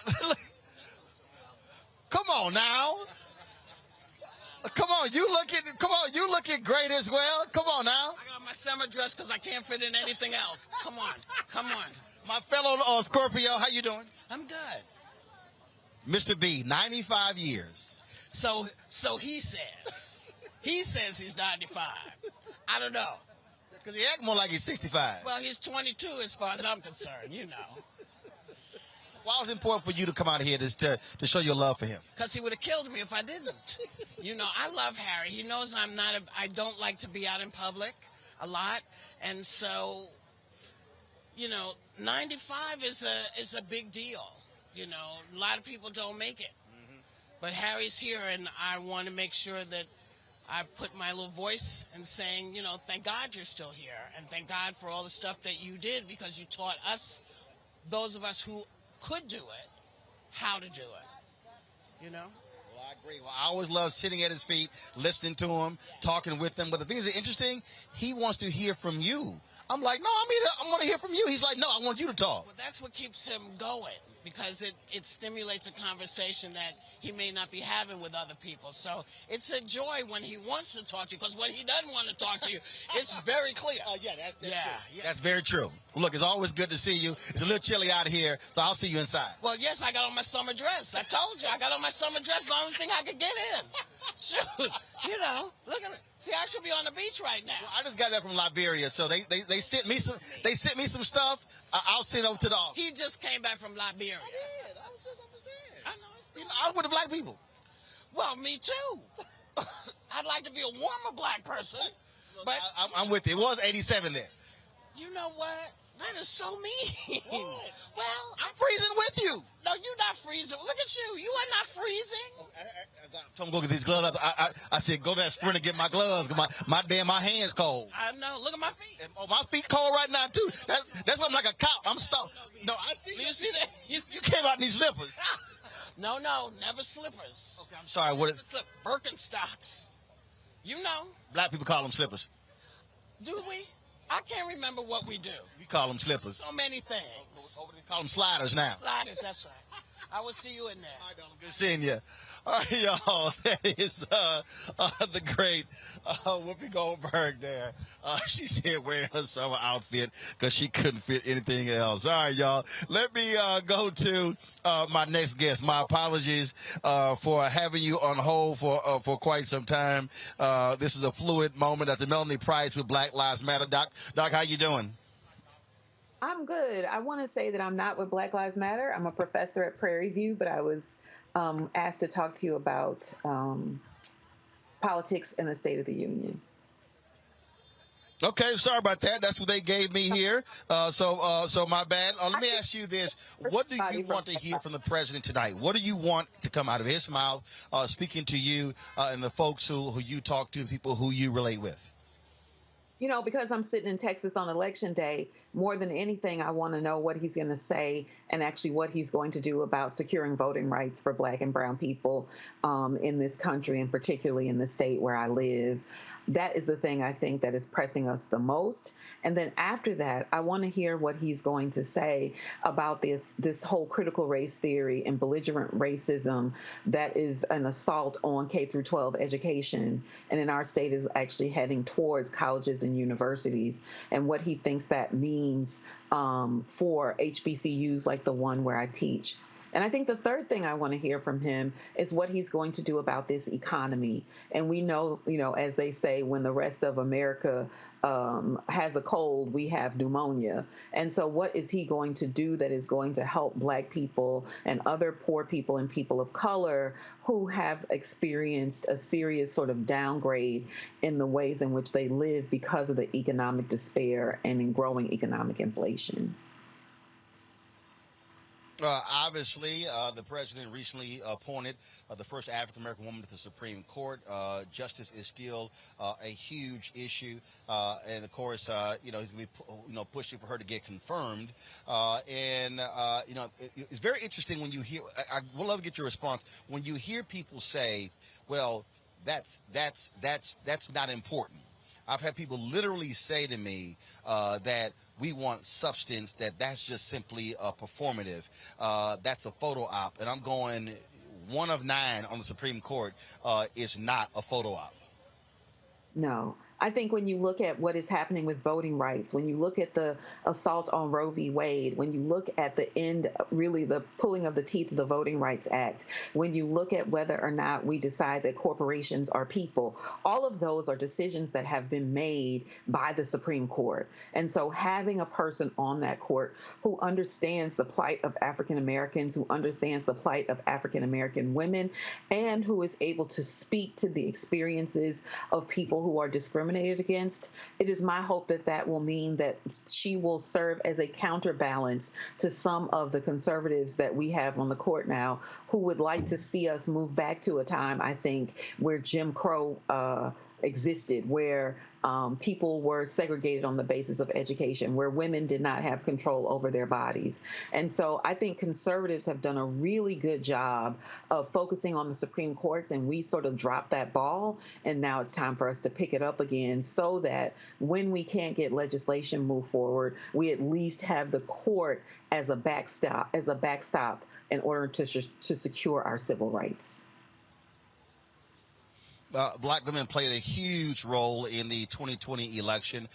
come on now. Come on, you looking great as well. Come on now. got my summer dress because I can't fit in anything else. Come on, come on. My fellow Scorpio, how you doing? I'm good. Mr. B, 95 years. So he says. He says he's 95. I don't know. Because he act more like he's 65. Well, he's 22 as far as I'm concerned, you know. Why was it important for you to come out here to show your love for him? Because he would have killed me if I didn't. You know, I love Harry. He knows I don't like to be out in public a lot. And so, you know, 95 is a big deal. You know, a lot of people don't make it. But Harry's here, and I want to make sure that I put my little voice in saying, you know, thank God you're still here. And thank God for all the stuff that you did, because you taught us, those of us who could do it, how to do it. You know? Well, I agree. Well, I always love sitting at his feet, listening to him, talking with him. But the things that are interesting, he wants to hear from you. I'm like, no, I want to hear from you. He's like, no, I want you to talk. Well, that's what keeps him going, because it stimulates a conversation that he may not be having with other people. So it's a joy when he wants to talk to you, because when he doesn't want to talk to you, it's very clear. Yeah, that's true. Yeah. That's very true. Look, it's always good to see you. It's a little chilly out here, so I'll see you inside. Well, yes, I got on my summer dress. I told you, I got on my summer dress, the only thing I could get in. Shoot, you know, look at it. See, I should be on the beach right now. Well, I just got back from Liberia, so they sent me some stuff. I'll send over to the office. He just came back from Liberia. I did. I'm saying. I know. You know, I was with the black people. Well, me too. I'd like to be a warmer black person. But I'm with you. It was 87 there. You know what? That is so mean. What? Well, I'm freezing with you. No, you're not freezing. Look at you. You are not freezing. I told him to go get these gloves. I said, go to that sprint and get my gloves. My hands cold. I know. Look at my feet. Oh, my feet cold right now too. That's why I'm like a cop. I'm stuck. No, I see. You see that? You came out in these slippers. No, never slippers. Okay, I'm sorry. What? Birkenstocks. You know. Black people call them slippers. Do we? I can't remember what we do. We call them slippers. So many things. They call them sliders now. Sliders, that's right. I will see you in there. All right, darling. Good seeing you. All right, y'all. That is the great Whoopi Goldberg there. She said wearing her summer outfit because she couldn't fit anything else. All right, y'all. Let me go to my next guest. My apologies for having you on hold for quite some time. This is a fluid moment at the Melanie Price with Black Lives Matter. Doc, how you doing? I'm good. I want to say that I'm not with Black Lives Matter. I'm a professor at Prairie View, but I was asked to talk to you about politics in the State of the Union. Okay, sorry about that. That's what they gave me here. So my bad. Let me ask you this. What do you want to hear from the president tonight? What do you want to come out of his mouth, speaking to you and the folks who you talk to, the people who you relate with? You know, because I'm sitting in Texas on Election Day, more than anything, I want to know what he's going to say and actually what he's going to do about securing voting rights for Black and brown people in this country, and particularly in the state where I live. That is the thing I think that is pressing us the most. And then after that, I want to hear what he's going to say about this whole critical race theory and belligerent racism that is an assault on K through 12 education, and in our state is actually heading towards colleges and universities, and what he thinks that means for HBCUs like the one where I teach. And I think the third thing I want to hear from him is what he's going to do about this economy. And we know, as they say, when the rest of America has a cold, we have pneumonia. And so what is he going to do that is going to help Black people and other poor people and people of color who have experienced a serious sort of downgrade in the ways in which they live because of the economic despair and in growing economic inflation? Obviously, the president recently appointed the first African-American woman to the Supreme Court. Justice is still a huge issue. And, of course, he's going to be pushing for her to get confirmed. It's very interesting when you hear – I would love to get your response. When you hear people say, well, that's not important. I've had people literally say to me that we want substance, that's just simply performative. That's a photo op. And I'm going, 1 of 9 on the Supreme Court is not a photo op. No, I think when you look at what is happening with voting rights, when you look at the assault on Roe v. Wade, when you look at the end, really the pulling of the teeth of the Voting Rights Act, when you look at whether or not we decide that corporations are people, all of those are decisions that have been made by the Supreme Court. And so having a person on that court who understands the plight of African Americans, who understands the plight of African American women, and who is able to speak to the experiences of people who are discriminated against, it is my hope that that will mean that she will serve as a counterbalance to some of the conservatives that we have on the court now who would like to see us move back to a time, I think, where Jim Crow existed, where people were segregated on the basis of education, where women did not have control over their bodies. And so I think conservatives have done a really good job of focusing on the Supreme Courts, and we sort of dropped that ball, and now it's time for us to pick it up again so that when we can't get legislation moved forward, we at least have the court as a backstop in order to secure our civil rights. Black women played a huge role in the 2020 election.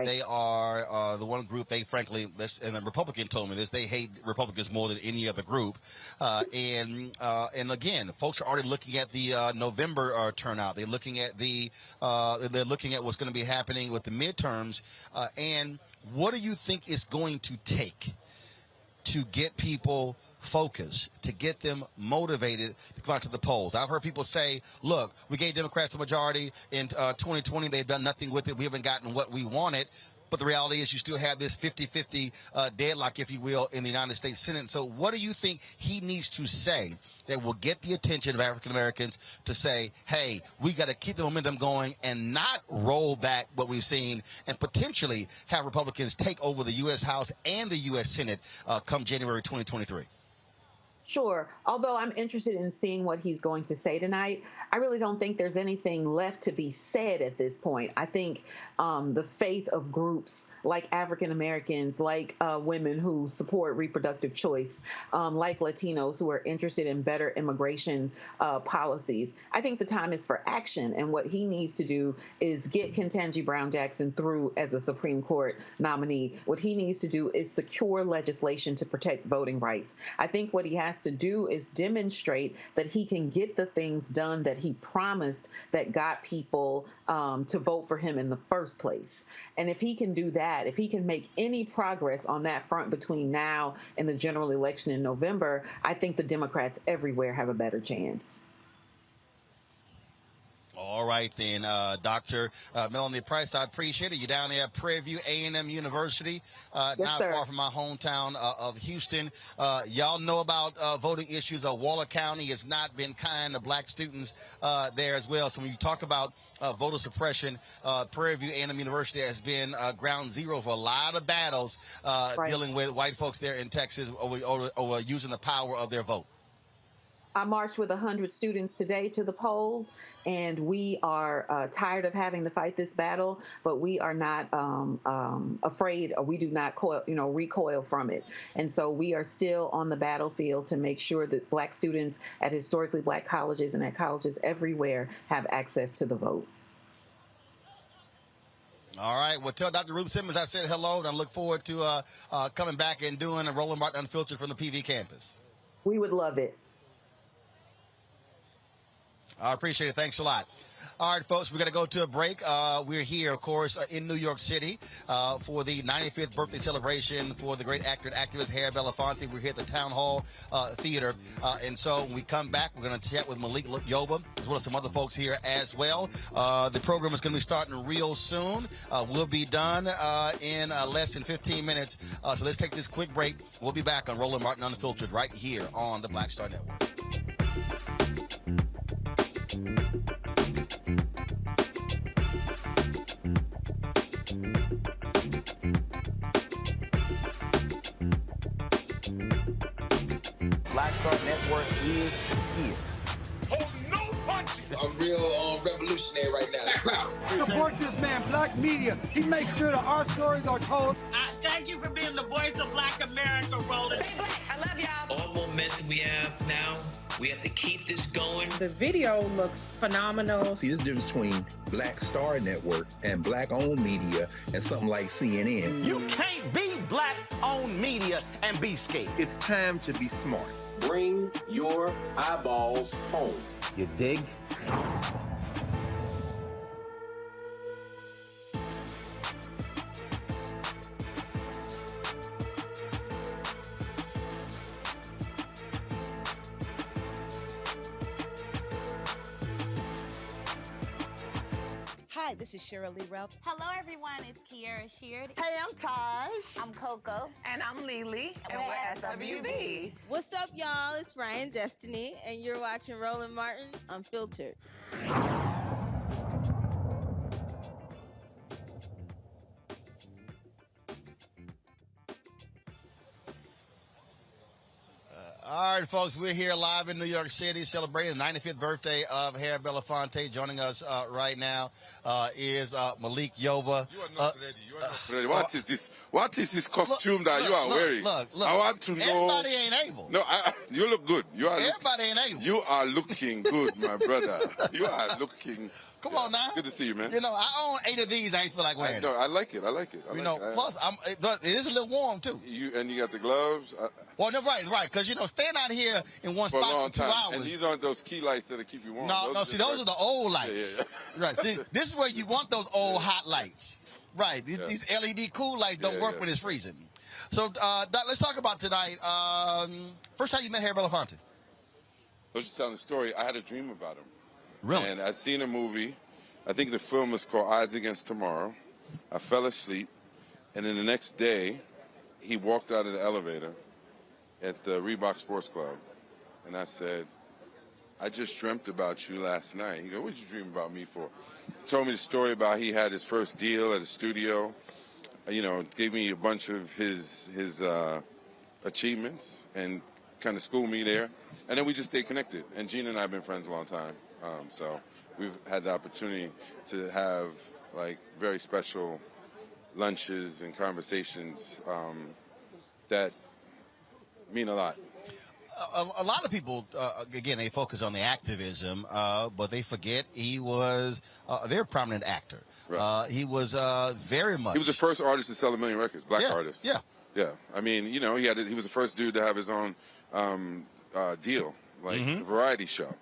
They are the one group they frankly, and a Republican told me this, they hate Republicans more than any other group. And again, folks are already looking at the November turnout. They're looking at they're looking at what's going to be happening with the midterms. And what do you think is going to take to get people focused, to get them motivated to come out to the polls? I've heard people say, look, we gave Democrats the majority in 2020. They've done nothing with it. We haven't gotten what we wanted. But the reality is you still have this 50-50 deadlock, if you will, in the United States Senate. So what do you think he needs to say that will get the attention of African Americans to say, hey, we got to keep the momentum going and not roll back what we've seen and potentially have Republicans take over the U.S. House and the U.S. Senate come January 2023? Sure. Although I'm interested in seeing what he's going to say tonight, I really don't think there's anything left to be said at this point. I think the faith of groups like African Americans, like women who support reproductive choice, like Latinos who are interested in better immigration policies, I think the time is for action. And what he needs to do is get Ketanji Brown Jackson through as a Supreme Court nominee. What he needs to do is secure legislation to protect voting rights. I think what he has to do is demonstrate that he can get the things done that he promised that got people to vote for him in the first place. And if he can do that, if he can make any progress on that front between now and the general election in November, I think the Democrats everywhere have a better chance. All right, then, Dr. Melanie Price, I appreciate it. You're down there at Prairie View A&M University, not far from my hometown of Houston. Y'all know about voting issues. Waller County has not been kind to black students there as well. So when you talk about voter suppression, Prairie View A&M University has been ground zero for a lot of battles dealing with white folks there in Texas over using the power of their vote. I marched with 100 students today to the polls, and we are tired of having to fight this battle, but we are not afraid, or we do not recoil from it. And so we are still on the battlefield to make sure that black students at historically black colleges and at colleges everywhere have access to the vote. All right. Well, tell Dr. Ruth Simmons I said hello, and I look forward to coming back and doing a Roland Martin Unfiltered from the PV campus. We would love it. I appreciate it. Thanks a lot. All right, folks, we're going to go to a break. We're here, of course, in New York City for the 95th birthday celebration for the great actor and activist Harry Belafonte. We're here at the Town Hall Theater. And so when we come back, we're going to chat with Malik Yoba, as well as some other folks here as well. The program is going to be starting real soon. We'll be done in less than 15 minutes. So let's take this quick break. We'll be back on Roland Martin Unfiltered right here on the Black Star Network. Black Star Network is here. Hold no punches. I'm real revolutionary right now. Support this man, Black Media. He makes sure that our stories are told. Thank you for being the voice of Black America, Roland. Stay black. I love y'all. All momentum we have now, we have to keep this going. The video looks phenomenal. See, there's a difference between Black Star Network and Black-owned media and something like CNN. You can't be Black-owned media and be scared. It's time to be smart. Bring your eyeballs home. You dig? Hi, this is Cheryl Lee Ralph. Hello, everyone. It's Kiara Sheard. Hey, I'm Taj. I'm Coco. And I'm Lily. And we're SWV. What's up, y'all? It's Ryan Destiny, and you're watching Roland Martin Unfiltered. All right, folks, we're here live in New York City celebrating the 95th birthday of Harry Belafonte. Joining us right now is Malik Yoba. What is this? What is this costume that you are wearing? Look. I want to know. Everybody ain't able. No, you look good. Everybody ain't able. You are looking good, my brother. You are looking. Come on now. Good to see you, man. You know, I own 8 of these. I ain't feel like wearing No, I like it. Plus, it is a little warm too. You got the gloves. Well, no, right. Because staying out here in one For a spot long for 2 time. hours. And these aren't those key lights that'll keep you warm. No. See, those are the old lights. Yeah. Right. See, this is where you want those old hot lights. Right. These LED cool lights don't work when it's freezing. So, Doc, let's talk about tonight. First time you met Harry Belafonte. I was just telling the story. I had a dream about him. Really? And I'd seen a movie. I think the film was called Odds Against Tomorrow. I fell asleep, and then the next day, he walked out of the elevator at the Reebok Sports Club, and I said, I just dreamt about you last night. He goes, what did you dream about me for? He told me the story about he had his first deal at a studio, gave me a bunch of his achievements and kind of schooled me there, and then we just stayed connected. And Gina and I have been friends a long time, so we've had the opportunity to have very special lunches and conversations that mean a lot. A lot of people, again, they focus on the activism, but they forget he was a very prominent actor. Right. He was very much. He was the first artist to sell 1 million records, black artist. Yeah. Yeah. I mean, he was the first dude to have his own deal, a variety show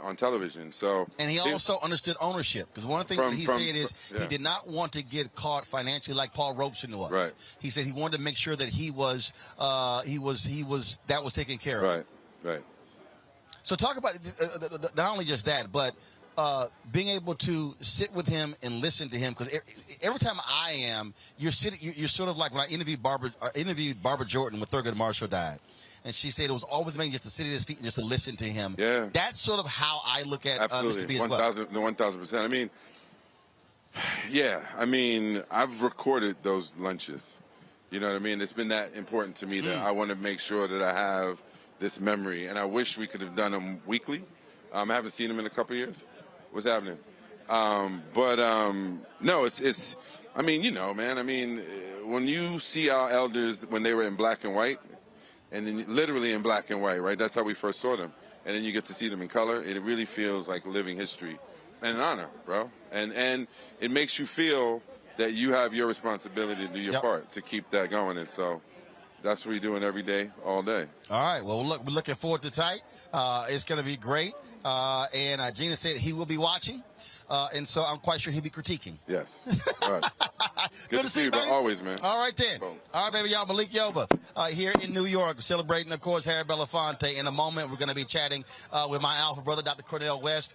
on television. So, and he also understood ownership, because one of the things that he said is he did not want to get caught financially like Paul Robeson was. Right. He said he wanted to make sure that he was that was taken care of. Right. So talk about not only just that, but being able to sit with him and listen to him, because every time you're sort of like when I interviewed Barbara Jordan when Thurgood Marshall died. And she said it was always amazing just to sit at his feet and just to listen to him. Yeah. That's sort of how I look at Mr. B as well. 1,000%. I mean, yeah. I mean, I've recorded those lunches. You know what I mean? It's been that important to me that I want to make sure that I have this memory. And I wish we could have done them weekly. I haven't seen them in a couple of years. What's happening? No, it's. I mean, man. I mean, when you see our elders when they were in black and white. And then literally in black and white, right? That's how we first saw them. And then you get to see them in color. It really feels like living history and an honor, bro. And it makes you feel that you have your responsibility to do your part to keep that going. And so that's what we're doing every day, all day. All right. Well, look, we're looking forward to tonight. It's going to be great. And Gina said he will be watching. And so I'm quite sure he'll be critiquing. Yes. All right. Good to see you, bro. Always, man. All right, then. Boom. All right, baby, y'all. Malik Yoba here in New York, celebrating, of course, Harry Belafonte. In a moment, we're going to be chatting with my alpha brother, Dr. Cornel West.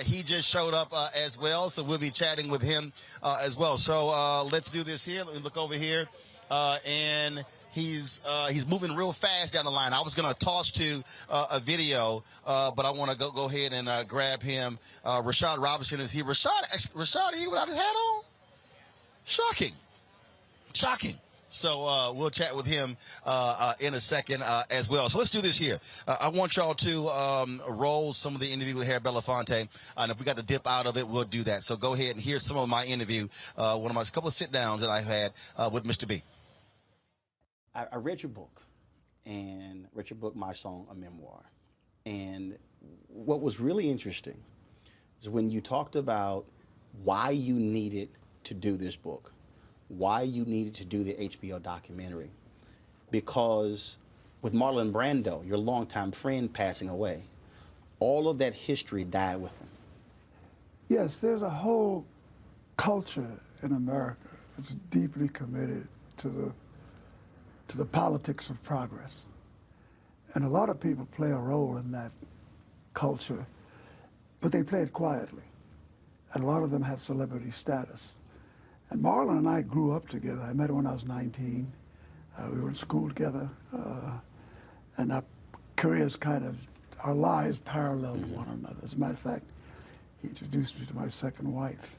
He just showed up as well, so we'll be chatting with him as well. So let's do this here. Let me look over here. And he's moving real fast down the line. I was going to toss to a video, but I want to go ahead and grab him. Rashad Robinson is here. Rashad, he without his hat on? Shocking. So we'll chat with him in a second as well. So let's do this here. I want y'all to roll some of the interview with Harry Belafonte. And if we got to dip out of it, we'll do that. So go ahead and hear some of my interview, one of my couple of sit-downs that I've had with Mr. B. I read your book, and read your book, My Song, A Memoir. And what was really interesting is when you talked about why you needed to do this book, why you needed to do the HBO documentary. Because with Marlon Brando, your longtime friend, passing away, all of that history died with him. Yes, there's a whole culture in America that's deeply committed to the politics of progress. And a lot of people play a role in that culture, but they play it quietly. And a lot of them have celebrity status. And Marlon and I grew up together. I met him when I was 19. We were in school together. And our careers our lives paralleled one another. As a matter of fact, he introduced me to my second wife.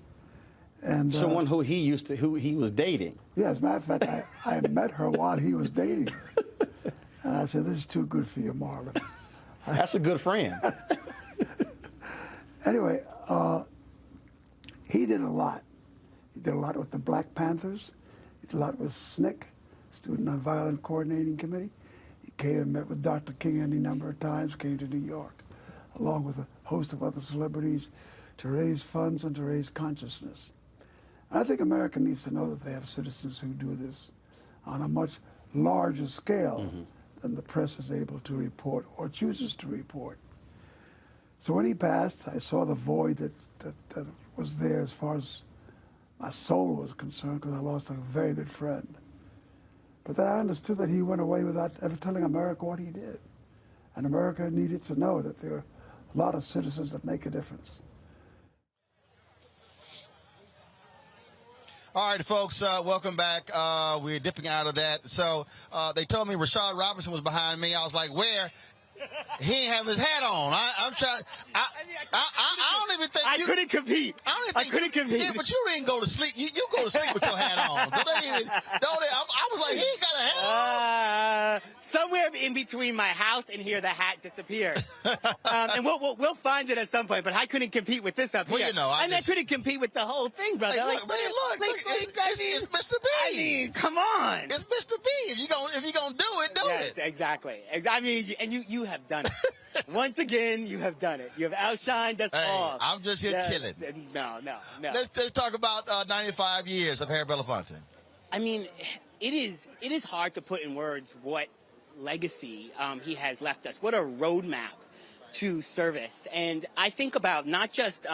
And someone who he was dating. Yeah, as a matter of fact, I met her while he was dating her. And I said, this is too good for you, Marlon. That's a good friend. Anyway, he did a lot. He did a lot with the Black Panthers. He did a lot with SNCC, Student Nonviolent Coordinating Committee. He came and met with Dr. King any number of times, came to New York, along with a host of other celebrities, to raise funds and to raise consciousness. I think America needs to know that they have citizens who do this on a much larger scale than the press is able to report or chooses to report. So when he passed, I saw the void that was there as far as my soul was concerned, because I lost a very good friend. But then I understood that he went away without ever telling America what he did. And America needed to know that there are a lot of citizens that make a difference. All right, folks, welcome back. We're dipping out of that. So they told me Rashad Robinson was behind me. I was like, where? He ain't have his hat on. I'm trying. I don't even think I couldn't compete. I couldn't compete. Yeah, but you didn't go to sleep. You go to sleep with your hat on. So I was like, he ain't got a hat on. Somewhere in between my house and here, the hat disappeared. And we'll find it at some point. But I couldn't compete with this up here. Well, you know, I couldn't compete with the whole thing, brother. Look, it's Mr. B. I mean, come on. It's Mr. B. If you gonna do it, do it. Yes, exactly. I mean, and you have done it. Once again, you have done it. You have outshined us all. I'm just here chilling. No. Let's talk about 95 years of Harry Belafonte. I mean, it is hard to put in words what legacy he has left us. What a roadmap to service. And I think about not just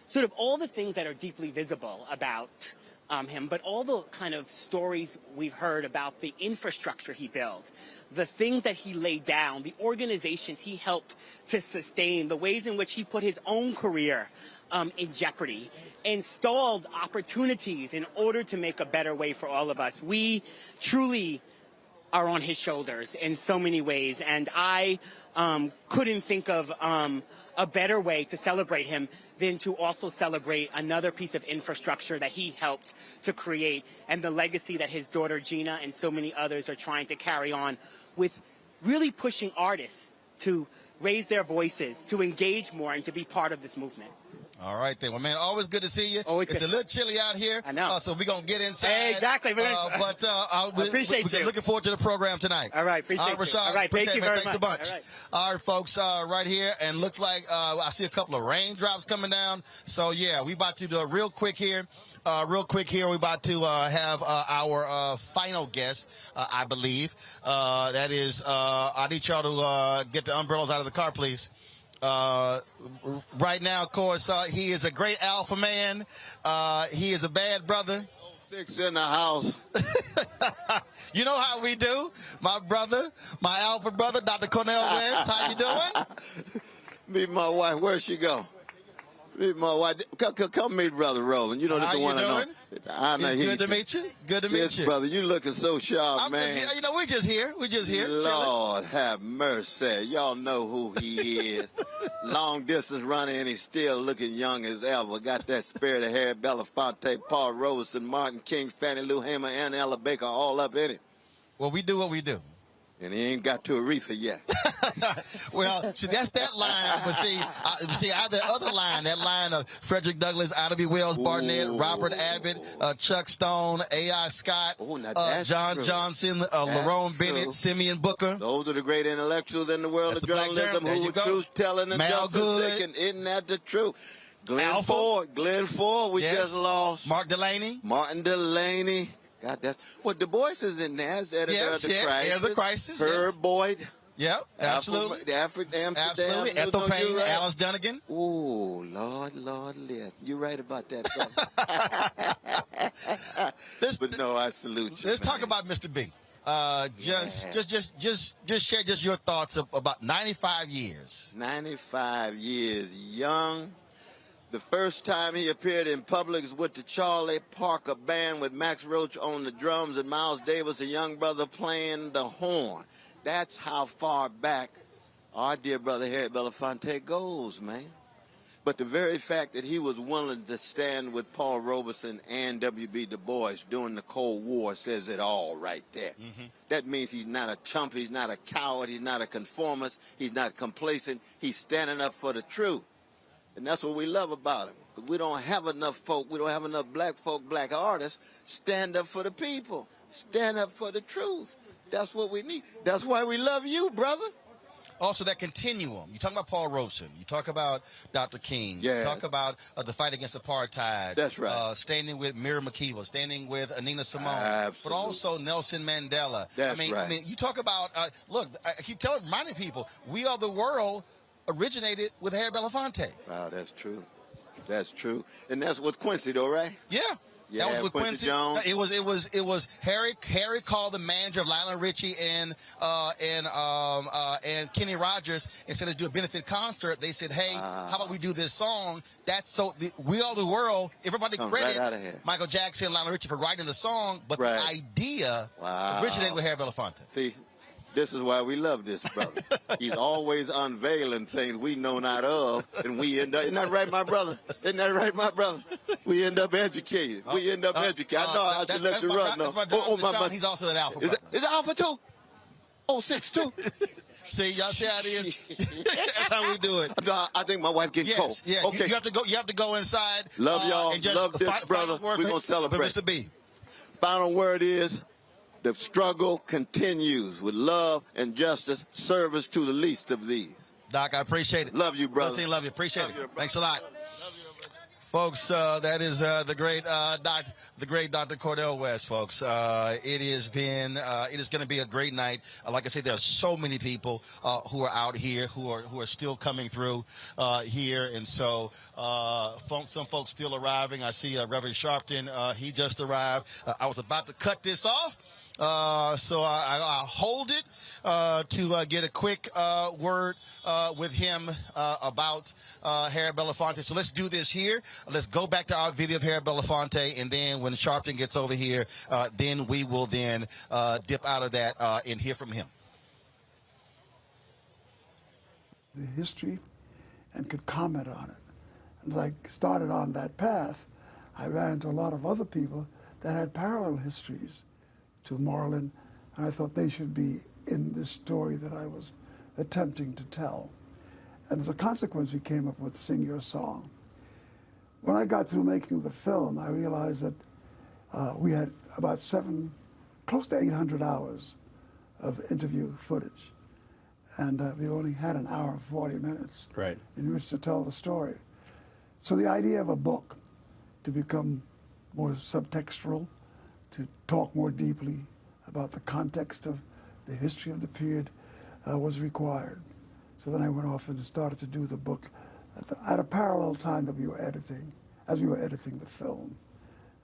sort of all the things that are deeply visible about him, but all the kind of stories we've heard about the infrastructure he built, the things that he laid down, the organizations he helped to sustain, the ways in which he put his own career in jeopardy, and stalled opportunities in order to make a better way for all of us. We truly are on his shoulders in so many ways, and I couldn't think of a better way to celebrate him than to also celebrate another piece of infrastructure that he helped to create, and the legacy that his daughter Gina and so many others are trying to carry on with, really pushing artists to raise their voices, to engage more, and to be part of this movement. All right, then. Well, man, always good to see you. Always it's good. a little chilly out here. I know. So we're going to get inside. Exactly. But appreciate you. Looking forward to the program tonight. All right. Appreciate you. Rashad, All right. Thank you very Thanks much. a bunch. All right, folks, right here. And looks like I see a couple of raindrops coming down. So, yeah, we about to do it real quick here. We're about to have our final guest, I believe. That is, I need y'all to get the umbrellas out of the car, please. Right now, of course, he is a great alpha man. He is a bad brother. 6 in the house. You know how we do. My brother, my alpha brother, Dr. Cornel West. How you doing? Meet my wife. Where'd she go? Meet my wife. Come meet Brother Roland. You know this is the one I know. It's good to meet you. Good to meet yes, you. brother. You looking so sharp, man. Just here. You know, we're just here. We're just here. Lord have mercy. Y'all know who he is. Long distance runner, and he's still looking young as ever. Got that spirit of Harry Belafonte, Paul Robeson, Martin King, Fannie Lou Hamer, and Ella Baker all up in it. Well, we do what we do. And he ain't got to Aretha yet. Well, see, that's that line. But see, the other line, that line of Frederick Douglass, Ida B. Wells, Barnett, Robert Abbott, Chuck Stone, A.I. Scott, John true. Johnson, Lerone Bennett, Simeon Booker. Those are the great intellectuals in the world of journalism who were truth-telling and justice seeking. Isn't that the truth? Glenn Ford, we just lost. Martin Delaney. God, that's what Du Bois is in there as editor of the Crisis. Herb Boyd. Yep, absolutely. Amsterdam. Absolutely. Ethel Payne, right. Alice Dunnigan. Oh, Lord, listen. You're right about that, brother. But no, I salute you. Let's talk about Mr. B. Just share your thoughts about 95 years. 95 years, young. The first time he appeared in public was with the Charlie Parker Band with Max Roach on the drums and Miles Davis, a young brother, playing the horn. That's how far back our dear brother Harry Belafonte goes, man. But the very fact that he was willing to stand with Paul Robeson and W.B. Du Bois during the Cold War says it all right there. Mm-hmm. That means he's not a chump, he's not a coward, he's not a conformist, he's not complacent, he's standing up for the truth. And that's what we love about him. We don't have enough folk, we don't have enough black folk, black artists, stand up for the people, stand up for the truth. That's what we need. That's why we love you, brother. Also, that continuum. You talk about Paul Robeson. You talk about Dr. King. Yes. You talk about the fight against apartheid. That's right. Standing with Miriam Makeba, standing with Nina Simone. Absolutely. But also Nelson Mandela. That's right. I mean, you talk about, look, I keep reminding people, We Are the World originated with Harry Belafonte. Wow, that's true. That's true. And that's with Quincy, though, right? Yeah. Yeah, that was with Quincy Jones. It was Harry called the manager of Lionel Richie and Kenny Rogers and said, let's do a benefit concert. They said, hey, how about we do this song? We Are the World. Everybody credits right Michael Jackson and Lionel Richie for writing the song, but the idea originated with Harry Belafonte. See, this is why we love this brother. He's always unveiling things we know not of, and we end up, isn't that right, my brother? Isn't that right, my brother? We end up educated. We end up educated. I know I should let you run, though. My he's also an Alpha. Is it Alpha too? Oh, 6'2". See, y'all see how it is? That's how we do it. I think my wife getting cold. Yeah, okay. You have to go inside. Love y'all. Love this brother. We're going to celebrate. Mr. B. Final word is, the struggle continues with love and justice, service to the least of these. Doc, I appreciate it. Love you, brother. Love you. Appreciate it. Thanks a lot. Folks, that is the great Dr. Cordell West, folks. It is going to be a great night. Like I said, there are so many people who are out here who are still coming through here, and so some folks still arriving. I see Reverend Sharpton. He just arrived. I was about to cut this off. So I hold it to get a quick word with him about Harry Belafonte. So let's do this here. Let's go back to our video of Harry Belafonte, and then when Sharpton gets over here, then we will then dip out of that and hear from him. The history and could comment on it. And as I started on that path, I ran into a lot of other people that had parallel histories to Marlon, and I thought they should be in this story that I was attempting to tell. And as a consequence, we came up with Sing Your Song. When I got through making the film, I realized that we had about close to 800 hours of interview footage. And we only had an hour and 40 minutes in which to tell the story. So the idea of a book to become more subtextual, to talk more deeply about the context of the history of the period was required. So then I went off and started to do the book at a parallel time that we were editing, as we were editing the film,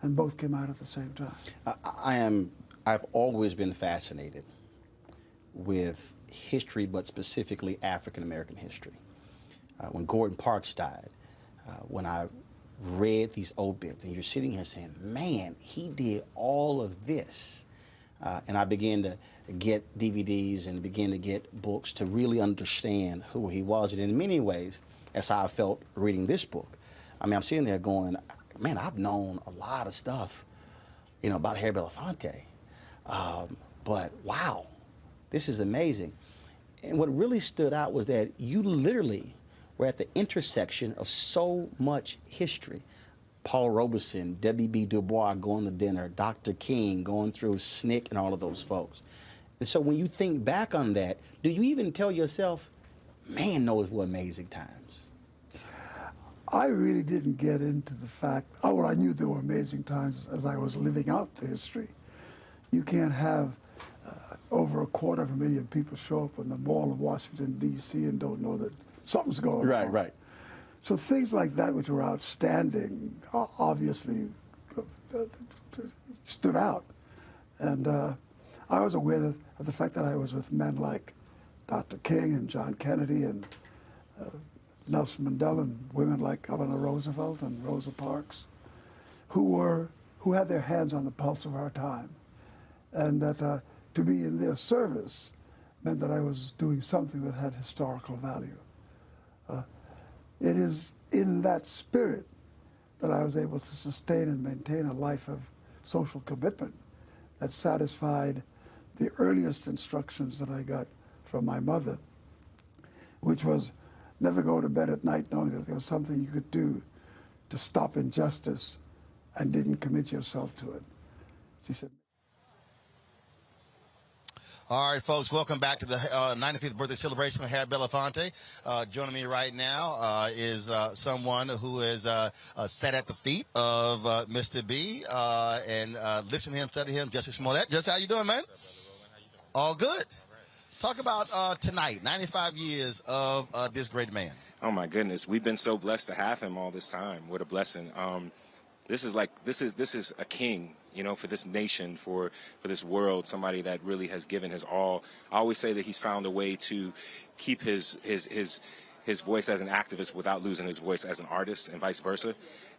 and both came out at the same time. I've always been fascinated with history, but specifically African American history. When Gordon Parks died, when I read these obits, and you're sitting here saying, man, he did all of this. And I began to get DVDs and begin to get books to really understand who he was. And in many ways, that's how I felt reading this book. I mean, I'm sitting there going, man, I've known a lot of stuff, you know, about Harry Belafonte. But wow, this is amazing. And what really stood out was that you literally were at the intersection of so much history. Paul Robeson, W.B. Du Bois going to dinner, Dr. King going through SNCC and all of those folks. And so when you think back on that, do you even tell yourself, man, those were amazing times? I really didn't get into the fact, oh, well, I knew there were amazing times as I was living out the history. You can't have over 250,000 people show up on the Mall of Washington, D.C. and don't know that something's going on. Right, right. So things like that, which were outstanding, obviously stood out. And I was aware of the fact that I was with men like Dr. King and John Kennedy and Nelson Mandela and women like Eleanor Roosevelt and Rosa Parks, who had their hands on the pulse of our time. And that to be in their service meant that I was doing something that had historical value. It is in that spirit that I was able to sustain and maintain a life of social commitment that satisfied the earliest instructions that I got from my mother, which was never go to bed at night knowing that there was something you could do to stop injustice and didn't commit yourself to it. She said, all right, folks, welcome back to the 95th birthday celebration of Harry Belafonte. Joining me right now is someone who is sat at the feet of Mr. B and listen to him, study him, Justice Smollett. Just how you doing, man? All good. Talk about tonight, 95 years of this great man. Oh, my goodness. We've been so blessed to have him all this time. What a blessing. This is a king. You know, for this nation, for this world, somebody that really has given his all. I always say that he's found a way to keep his voice as an activist without losing his voice as an artist, and vice versa.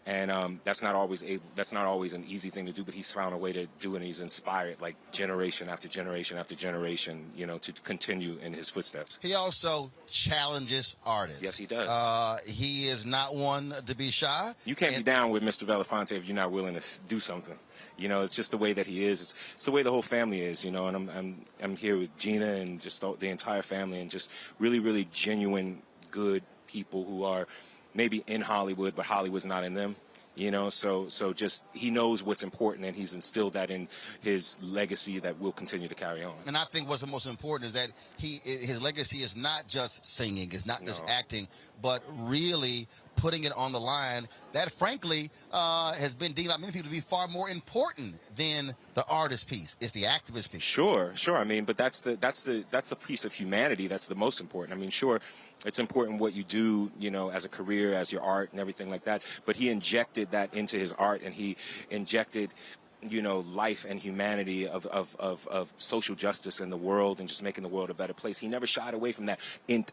And that's not always an easy thing to do, but he's found a way to do it, and he's inspired like generation after generation after generation, you know, to continue in his footsteps. He also challenges artists. Yes, he does. He is not one to be shy. You can't be down with Mr. Belafonte if you're not willing to do something. You know, it's just the way that he is. It's the way the whole family is, you know, and I'm here with Gina and just the entire family, and just really, really genuine, good people who are maybe in Hollywood, but Hollywood's not in them, you know, so just he knows what's important, and he's instilled that in his legacy that will continue to carry on. And I think what's the most important is that his legacy is not just singing, it's not just acting, but really putting it on the line that, frankly, has been deemed by many people to be far more important than the artist piece. It's the activist piece. Sure. I mean, but that's the piece of humanity that's the most important. I mean, sure, it's important what you do, you know, as a career, as your art and everything like that. But he injected that into his art, and he injected, you know, life and humanity of social justice in the world and just making the world a better place. He never shied away from that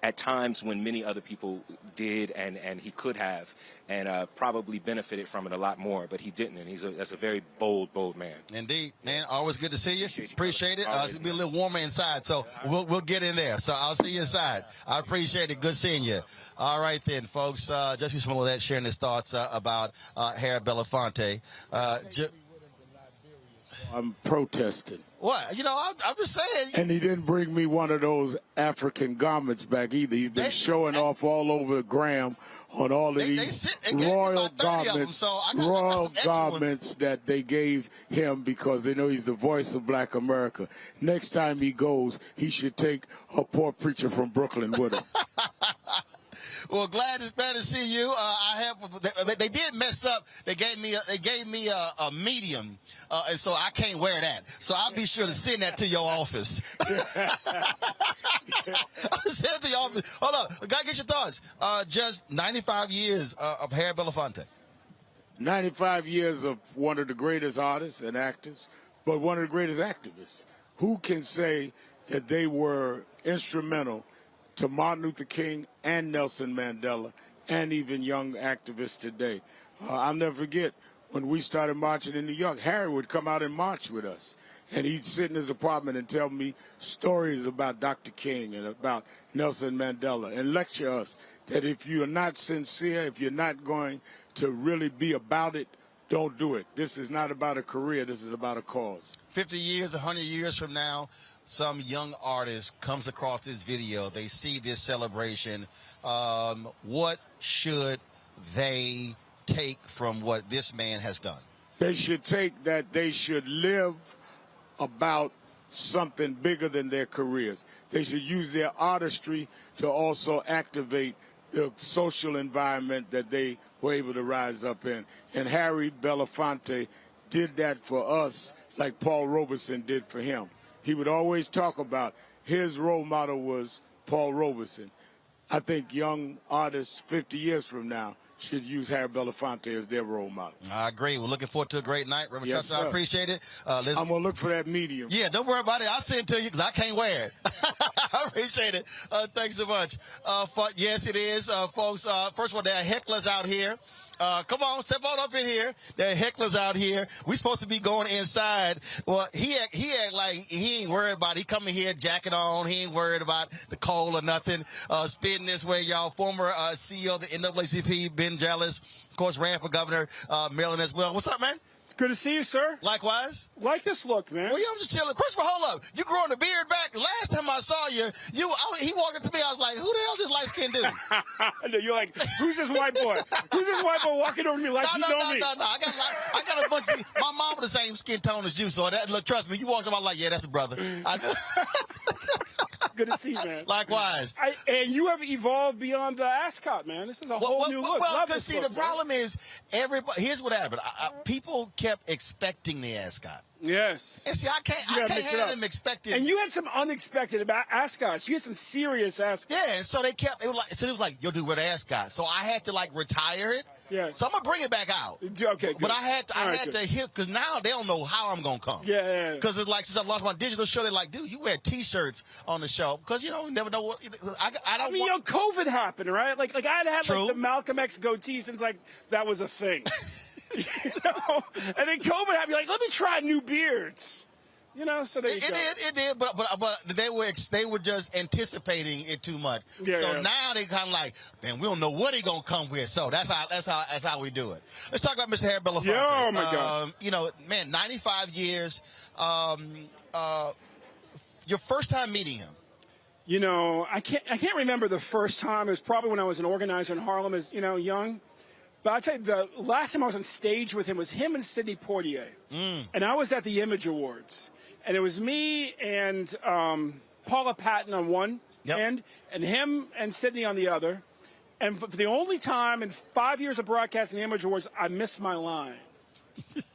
at times when many other people did, and he could have, and probably benefited from it a lot more, but he didn't, and that's a very bold man. Indeed, man. Always good to see you. Appreciate it. It's be a little warmer inside, so we'll get in there. So I'll see you inside. I appreciate it. Good seeing you. All right then, folks. Justice Smollett sharing his thoughts about Harry Belafonte. I'm protesting. What? You know, I'm just saying. And he didn't bring me one of those African garments back either. He's been showing off all over the gram on all of these royal garments, garments that they gave him because they know he's the voice of Black America. Next time he goes, he should take a poor preacher from Brooklyn with him. Well, glad to see you. They did mess up. They gave me a medium, and so I can't wear that. So I'll be sure to send that to your office. I'll send it to your office. Hold on, gotta get your thoughts. Just 95 years of Harry Belafonte. 95 years of one of the greatest artists and actors, but one of the greatest activists. Who can say that they were instrumental to Martin Luther King and Nelson Mandela and even young activists today. I'll never forget when we started marching in New York, Harry would come out and march with us. And he'd sit in his apartment and tell me stories about Dr. King and about Nelson Mandela and lecture us that if you're not sincere, if you're not going to really be about it, don't do it. This is not about a career. This is about a cause. 50 years, 100 years from now, some young artist comes across this video. They see this celebration. What should they take from what this man has done? They should take that they should live about something bigger than their careers. They should use their artistry to also activate the social environment that they were able to rise up in. And Harry Belafonte did that for us like Paul Robeson did for him. He would always talk about his role model was Paul Robeson. I think young artists 50 years from now should use Harry Belafonte as their role model. I agree. We're looking forward to a great night. Reverend Yes, Chester, I sir. appreciate it. I'm going to look for that medium. Yeah, don't worry about it. I'll send it to you because I can't wear it. I appreciate it. Thanks so much. Yes, it is. Folks, first of all, there are hecklers out here. Come on, step on up in here. There are hecklers out here. We're supposed to be going inside. Well, he act like he ain't worried about it. He coming here, jacket on. He ain't worried about the cold or nothing. Spitting this way, y'all. Former CEO of the NAACP, Ben Jealous, of course, ran for governor, Maryland as well. What's up, man? It's good to see you, sir. Likewise. Like this look, man. Well, yeah, I'm just chilling. Christopher, hold up. You growing the beard back? Last time I saw you, he walked up to me. I was like, who the hell's this light-skinned dude? You're like, who's this white boy? Who's this white boy walking over to me like you know me? No. I got a bunch of, my mom with the same skin tone as you, so that, look, trust me, you walked up, I'm like, yeah, that's a brother. Good to see you, man. Likewise. And you have evolved beyond the ascot, man. This is a whole new look. Well, because see, the problem is, everybody. Here's what happened. People kept expecting the ascot. Yes. And see, I can't have them expecting. And you had some unexpected about ascots. You had some serious ascots. Yeah, and so it was like, yo, dude, we're the ascot. So I had to like retire it. Yeah. So I'm gonna bring it back out. Okay, good. But I had to hit because now they don't know how I'm gonna come. Yeah. Because it's like since I lost my digital show, they're like, dude, you wear T-shirts on the show because you never know what. I mean, COVID happened, right? Like I had True. like the Malcolm X goatee since like that was a thing. You know? And then COVID happened. You're like, let me try new beards. You know, so there you go. It did, but they were just anticipating it too much. Yeah, so yeah. now they kind of like, man, we don't know what he gonna come with. So that's how we do it. Let's talk about Mr. Harry Belafonte. Yeah, oh my God. You know, man, 95 years. Your first time meeting him. You know, I can't remember the first time. It was probably when I was an organizer in Harlem, as you know, young. But I'll tell you, the last time I was on stage with him was him and Sidney Poitier. And I was at the Image Awards. And it was me and Paula Patton on one end, and him and Sidney on the other. And for the only time in 5 years of broadcasting the Image Awards, I missed my line.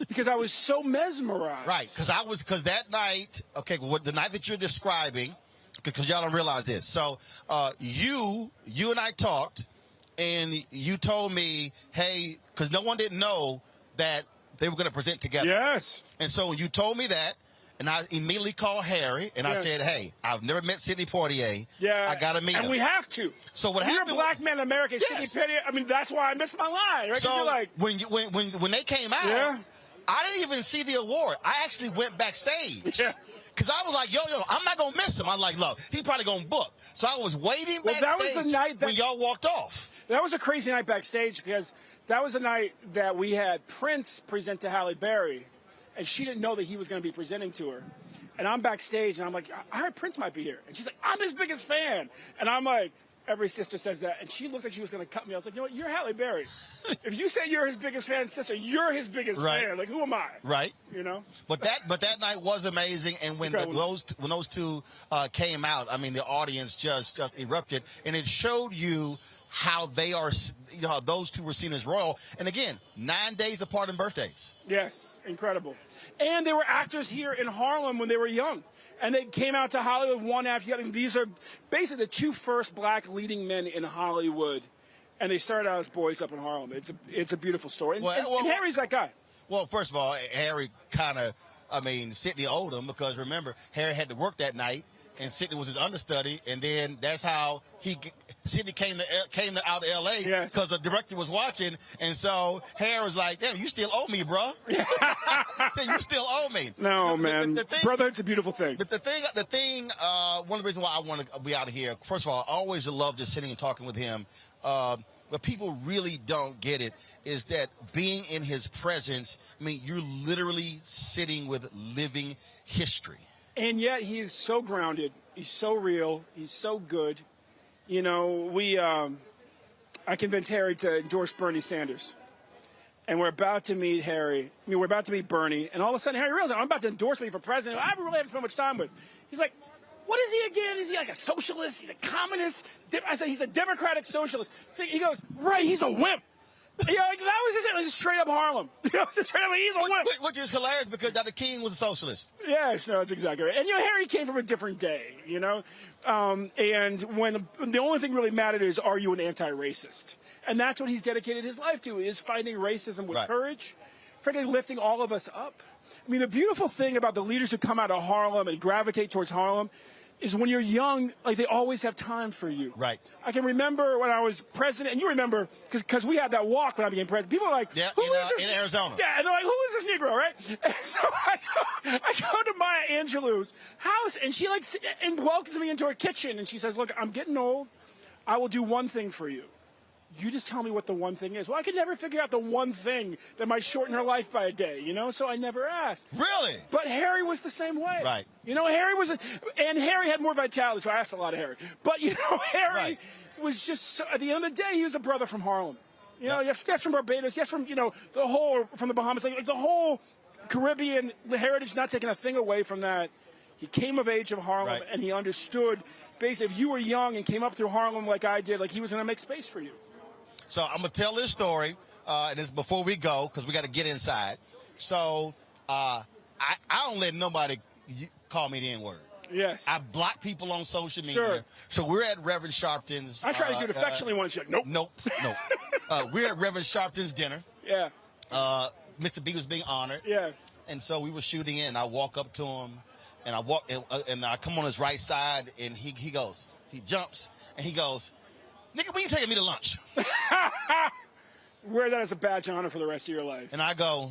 Because I was so mesmerized. Right, because that night, okay, the night that you're describing, because y'all don't realize this. So you and I talked, and you told me, hey, because no one didn't know that they were going to present together. Yes. And so when you told me that, and I immediately called Harry, and I said, hey, I've never met Sidney Poitier. Yeah. I got to meet him. And we have to. So what You're happened? a black man in America, Sidney Poitier. I mean, that's why I missed my line. Right? 'Cause So you're like, when they came out, I didn't even see the award. I actually went backstage. Because I was like, yo, I'm not going to miss him. I'm like, look, he probably going to book. So I was waiting backstage that was the night when y'all walked off. That was a crazy night backstage because that was the night that we had Prince present to Halle Berry, and she didn't know that he was going to be presenting to her. And I'm backstage, and I'm like, I heard Prince might be here. And she's like, I'm his biggest fan. And I'm like, every sister says that. And she looked like she was going to cut me. I was like, you know what? You're Halle Berry. If you say you're his biggest fan, sister, you're his biggest fan. Like, who am I? Right. You know? But that night was amazing. And when those two came out, I mean, the audience just erupted. And it showed you how they are, how those two were seen as royal. And again, 9 days apart in birthdays. Yes, incredible. And they were actors here in Harlem when they were young. And they came out to Hollywood one after the other. These are basically the two first black leading men in Hollywood. And they started out as boys up in Harlem. It's a beautiful story. And, and Harry's that guy. Well, first of all, Harry kind of, Sidney owed him because remember, Harry had to work that night. and Sidney was his understudy, and then that's how Sidney came out to L.A. because the director was watching, and so Harry was like, "Damn, you still owe me, bro. You still owe me." No, man, brother, it's a beautiful thing. But the thing, one of the reasons why I want to be out of here, first of all, I always love just sitting and talking with him. But people really don't get it is that being in his presence, I mean, you're literally sitting with living history. And yet he is so grounded. He's so real. He's so good. You know, I convinced Harry to endorse Bernie Sanders. And we're about to meet we're about to meet Bernie. And all of a sudden, Harry realizes, I'm about to endorse me for president. I haven't really had so much time with. He's like, what is he again? Is he like a socialist? He's a communist? I said, he's a democratic socialist. He goes, right, he's a wimp. You know, that was just it. It was straight up Harlem. You know, straight up, he's a wimp. Which is hilarious because Dr. King was a socialist. Yes, no, that's exactly right. And, you know, Harry came from a different day, you know. And when the only thing really mattered is, are you an anti-racist? And that's what he's dedicated his life to, is fighting racism with courage, frankly, lifting all of us up. I mean, the beautiful thing about the leaders who come out of Harlem and gravitate towards Harlem is when you're young, like, they always have time for you. Right. I can remember when I was president, and you remember, because we had that walk when I became president. People were like, who is this? In Arizona. Yeah, and they're like, who is this Negro, right? And so I go to Maya Angelou's house, and she, like, and welcomes me into her kitchen, and she says, look, I'm getting old. I will do one thing for you. You just tell me what the one thing is. Well, I could never figure out the one thing that might shorten her life by a day, you know, so I never asked. Really? But Harry was the same way. Right. You know, and Harry had more vitality, so I asked a lot of Harry. But, you know, Harry was just, at the end of the day, he was a brother from Harlem. You know, yes, from Barbados, yes, from, you know, from the Bahamas, like the whole Caribbean heritage, not taking a thing away from that. He came of age of Harlem, and he understood, basically, if you were young and came up through Harlem like I did, like, he was going to make space for you. So I'm going to tell this story, and it's before we go, because we got to get inside. So I don't let nobody call me the N-word. Yes. I block people on social media. Sure. So we're at Reverend Sharpton's. I try to do it affectionately once. Like, nope. Nope. We're at Reverend Sharpton's dinner. Yeah. Mr. B was being honored. Yes. And so we were shooting in, and I walk up to him, and I come on his right side, and he jumps, and he goes, nigga, when you taking me to lunch? Wear that as a badge of honor for the rest of your life. And I go,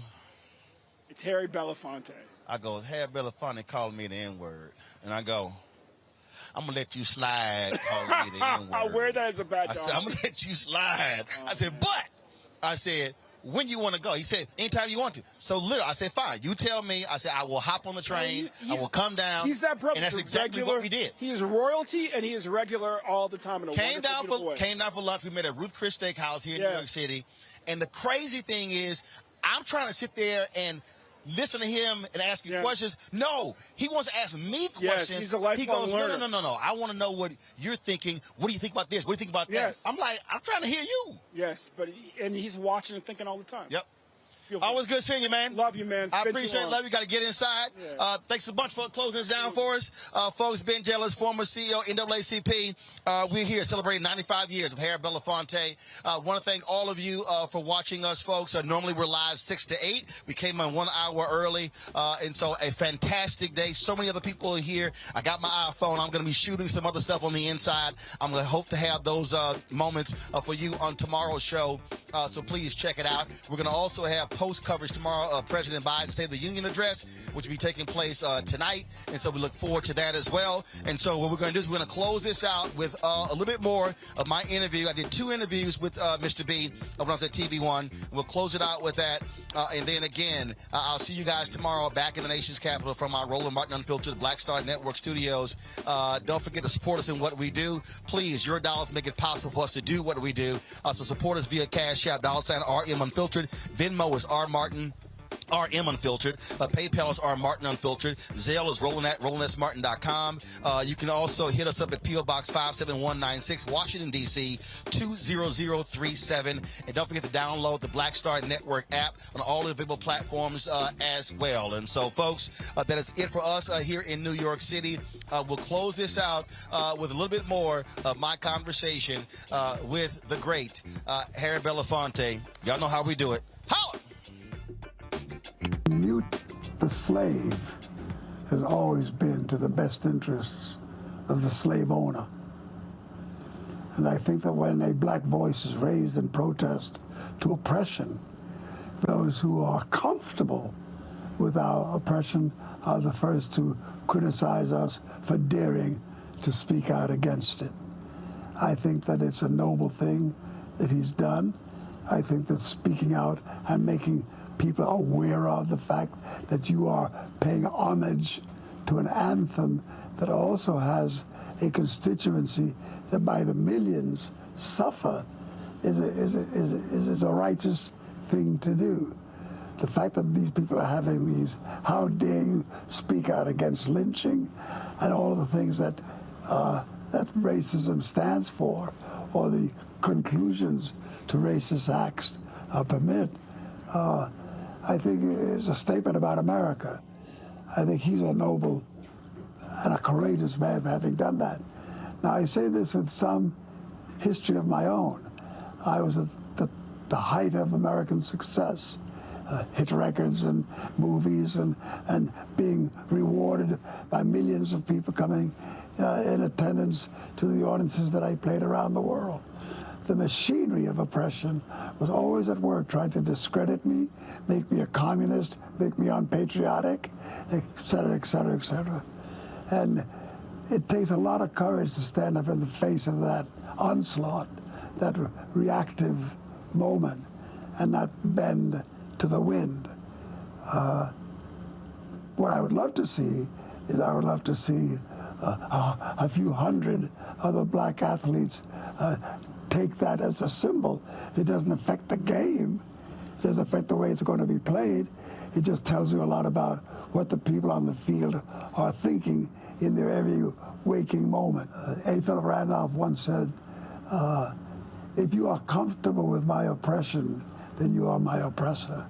it's Harry Belafonte. I go, Harry Belafonte calling me the N-word. And I go, I'm going to let you slide calling me the N-word. I'll wear that as a badge of honor. I'm going to let you slide. I said, when you want to go? He said, anytime you want to. So literally, I said, fine. You tell me. I said, I will hop on the train. I will come down. He's that brother. And that's exactly what we did. He is royalty, and he is regular all the time in a Came down for lunch. We met at Ruth Chris Steakhouse here in New York City. And the crazy thing is, I'm trying to sit there and listen to him and ask him questions. No, he wants to ask me questions. Yes, he's a lifelong learner. No. I want to know what you're thinking. What do you think about this? What do you think about that? I'm like, I'm trying to hear you. Yes, and he's watching and thinking all the time. Yep. Always good seeing you, man. Love you, man. I appreciate it. Love you. Got to get inside. Yeah. Thanks a bunch for closing us down for us. Folks, Ben Jealous, former CEO, NAACP. We're here celebrating 95 years of Harry Belafonte. Want to thank all of you for watching us, folks. Normally we're live 6 to 8. We came on 1 hour early. And so a fantastic day. So many other people are here. I got my iPhone. I'm going to be shooting some other stuff on the inside. I'm going to hope to have those moments for you on tomorrow's show. So please check it out. We're going to also have post coverage tomorrow of President Biden's State of the Union address, which will be taking place tonight. And so we look forward to that as well. And so what we're going to do is we're going to close this out with a little bit more of my interview. I did 2 interviews with Mr. B when I was at TV1. We'll close it out with that. And then again, I'll see you guys tomorrow back in the nation's capital from our Roland Martin Unfiltered Black Star Network studios. Don't forget to support us in what we do. Please, your dollars make it possible for us to do what we do. So support us via Cash App, $RM Unfiltered. Venmo is R Martin. RM Unfiltered. PayPal is R Martin Unfiltered. Zelle is rollin@rollinsmartin.com. You can also hit us up at P.O. Box 57196, Washington, D.C. 20037. And don't forget to download the Black Star Network app on all the available platforms as well. And so, folks, that is it for us here in New York City. We'll close this out with a little bit more of my conversation with the great Harry Belafonte. Y'all know how we do it. Holla! The slave has always been to the best interests of the slave owner. And I think that when a black voice is raised in protest to oppression, those who are comfortable with our oppression are the first to criticize us for daring to speak out against it. I think that it's a noble thing that he's done. I think that speaking out and making people aware of the fact that you are paying homage to an anthem that also has a constituency that by the millions suffer is a righteous thing to do. The fact that these people are having these, how dare you speak out against lynching and all of the things that that racism stands for, or the conclusions to racist acts permit, I think is a statement about America. I think he's a noble and a courageous man for having done that. Now, I say this with some history of my own. I was at the height of American success, hit records and movies and being rewarded by millions of people coming in attendance to the audiences that I played around the world. The machinery of oppression was always at work trying to discredit me, make me a communist, make me unpatriotic, et cetera, et cetera, et cetera. And it takes a lot of courage to stand up in the face of that onslaught, that reactive moment, and not bend to the wind. What I would love to see is I would love to see a few hundred other black athletes take that as a symbol. It doesn't affect the game. It doesn't affect the way it's going to be played. It just tells you a lot about what the people on the field are thinking in their every waking moment. A. Philip Randolph once said, if you are comfortable with my oppression, then you are my oppressor.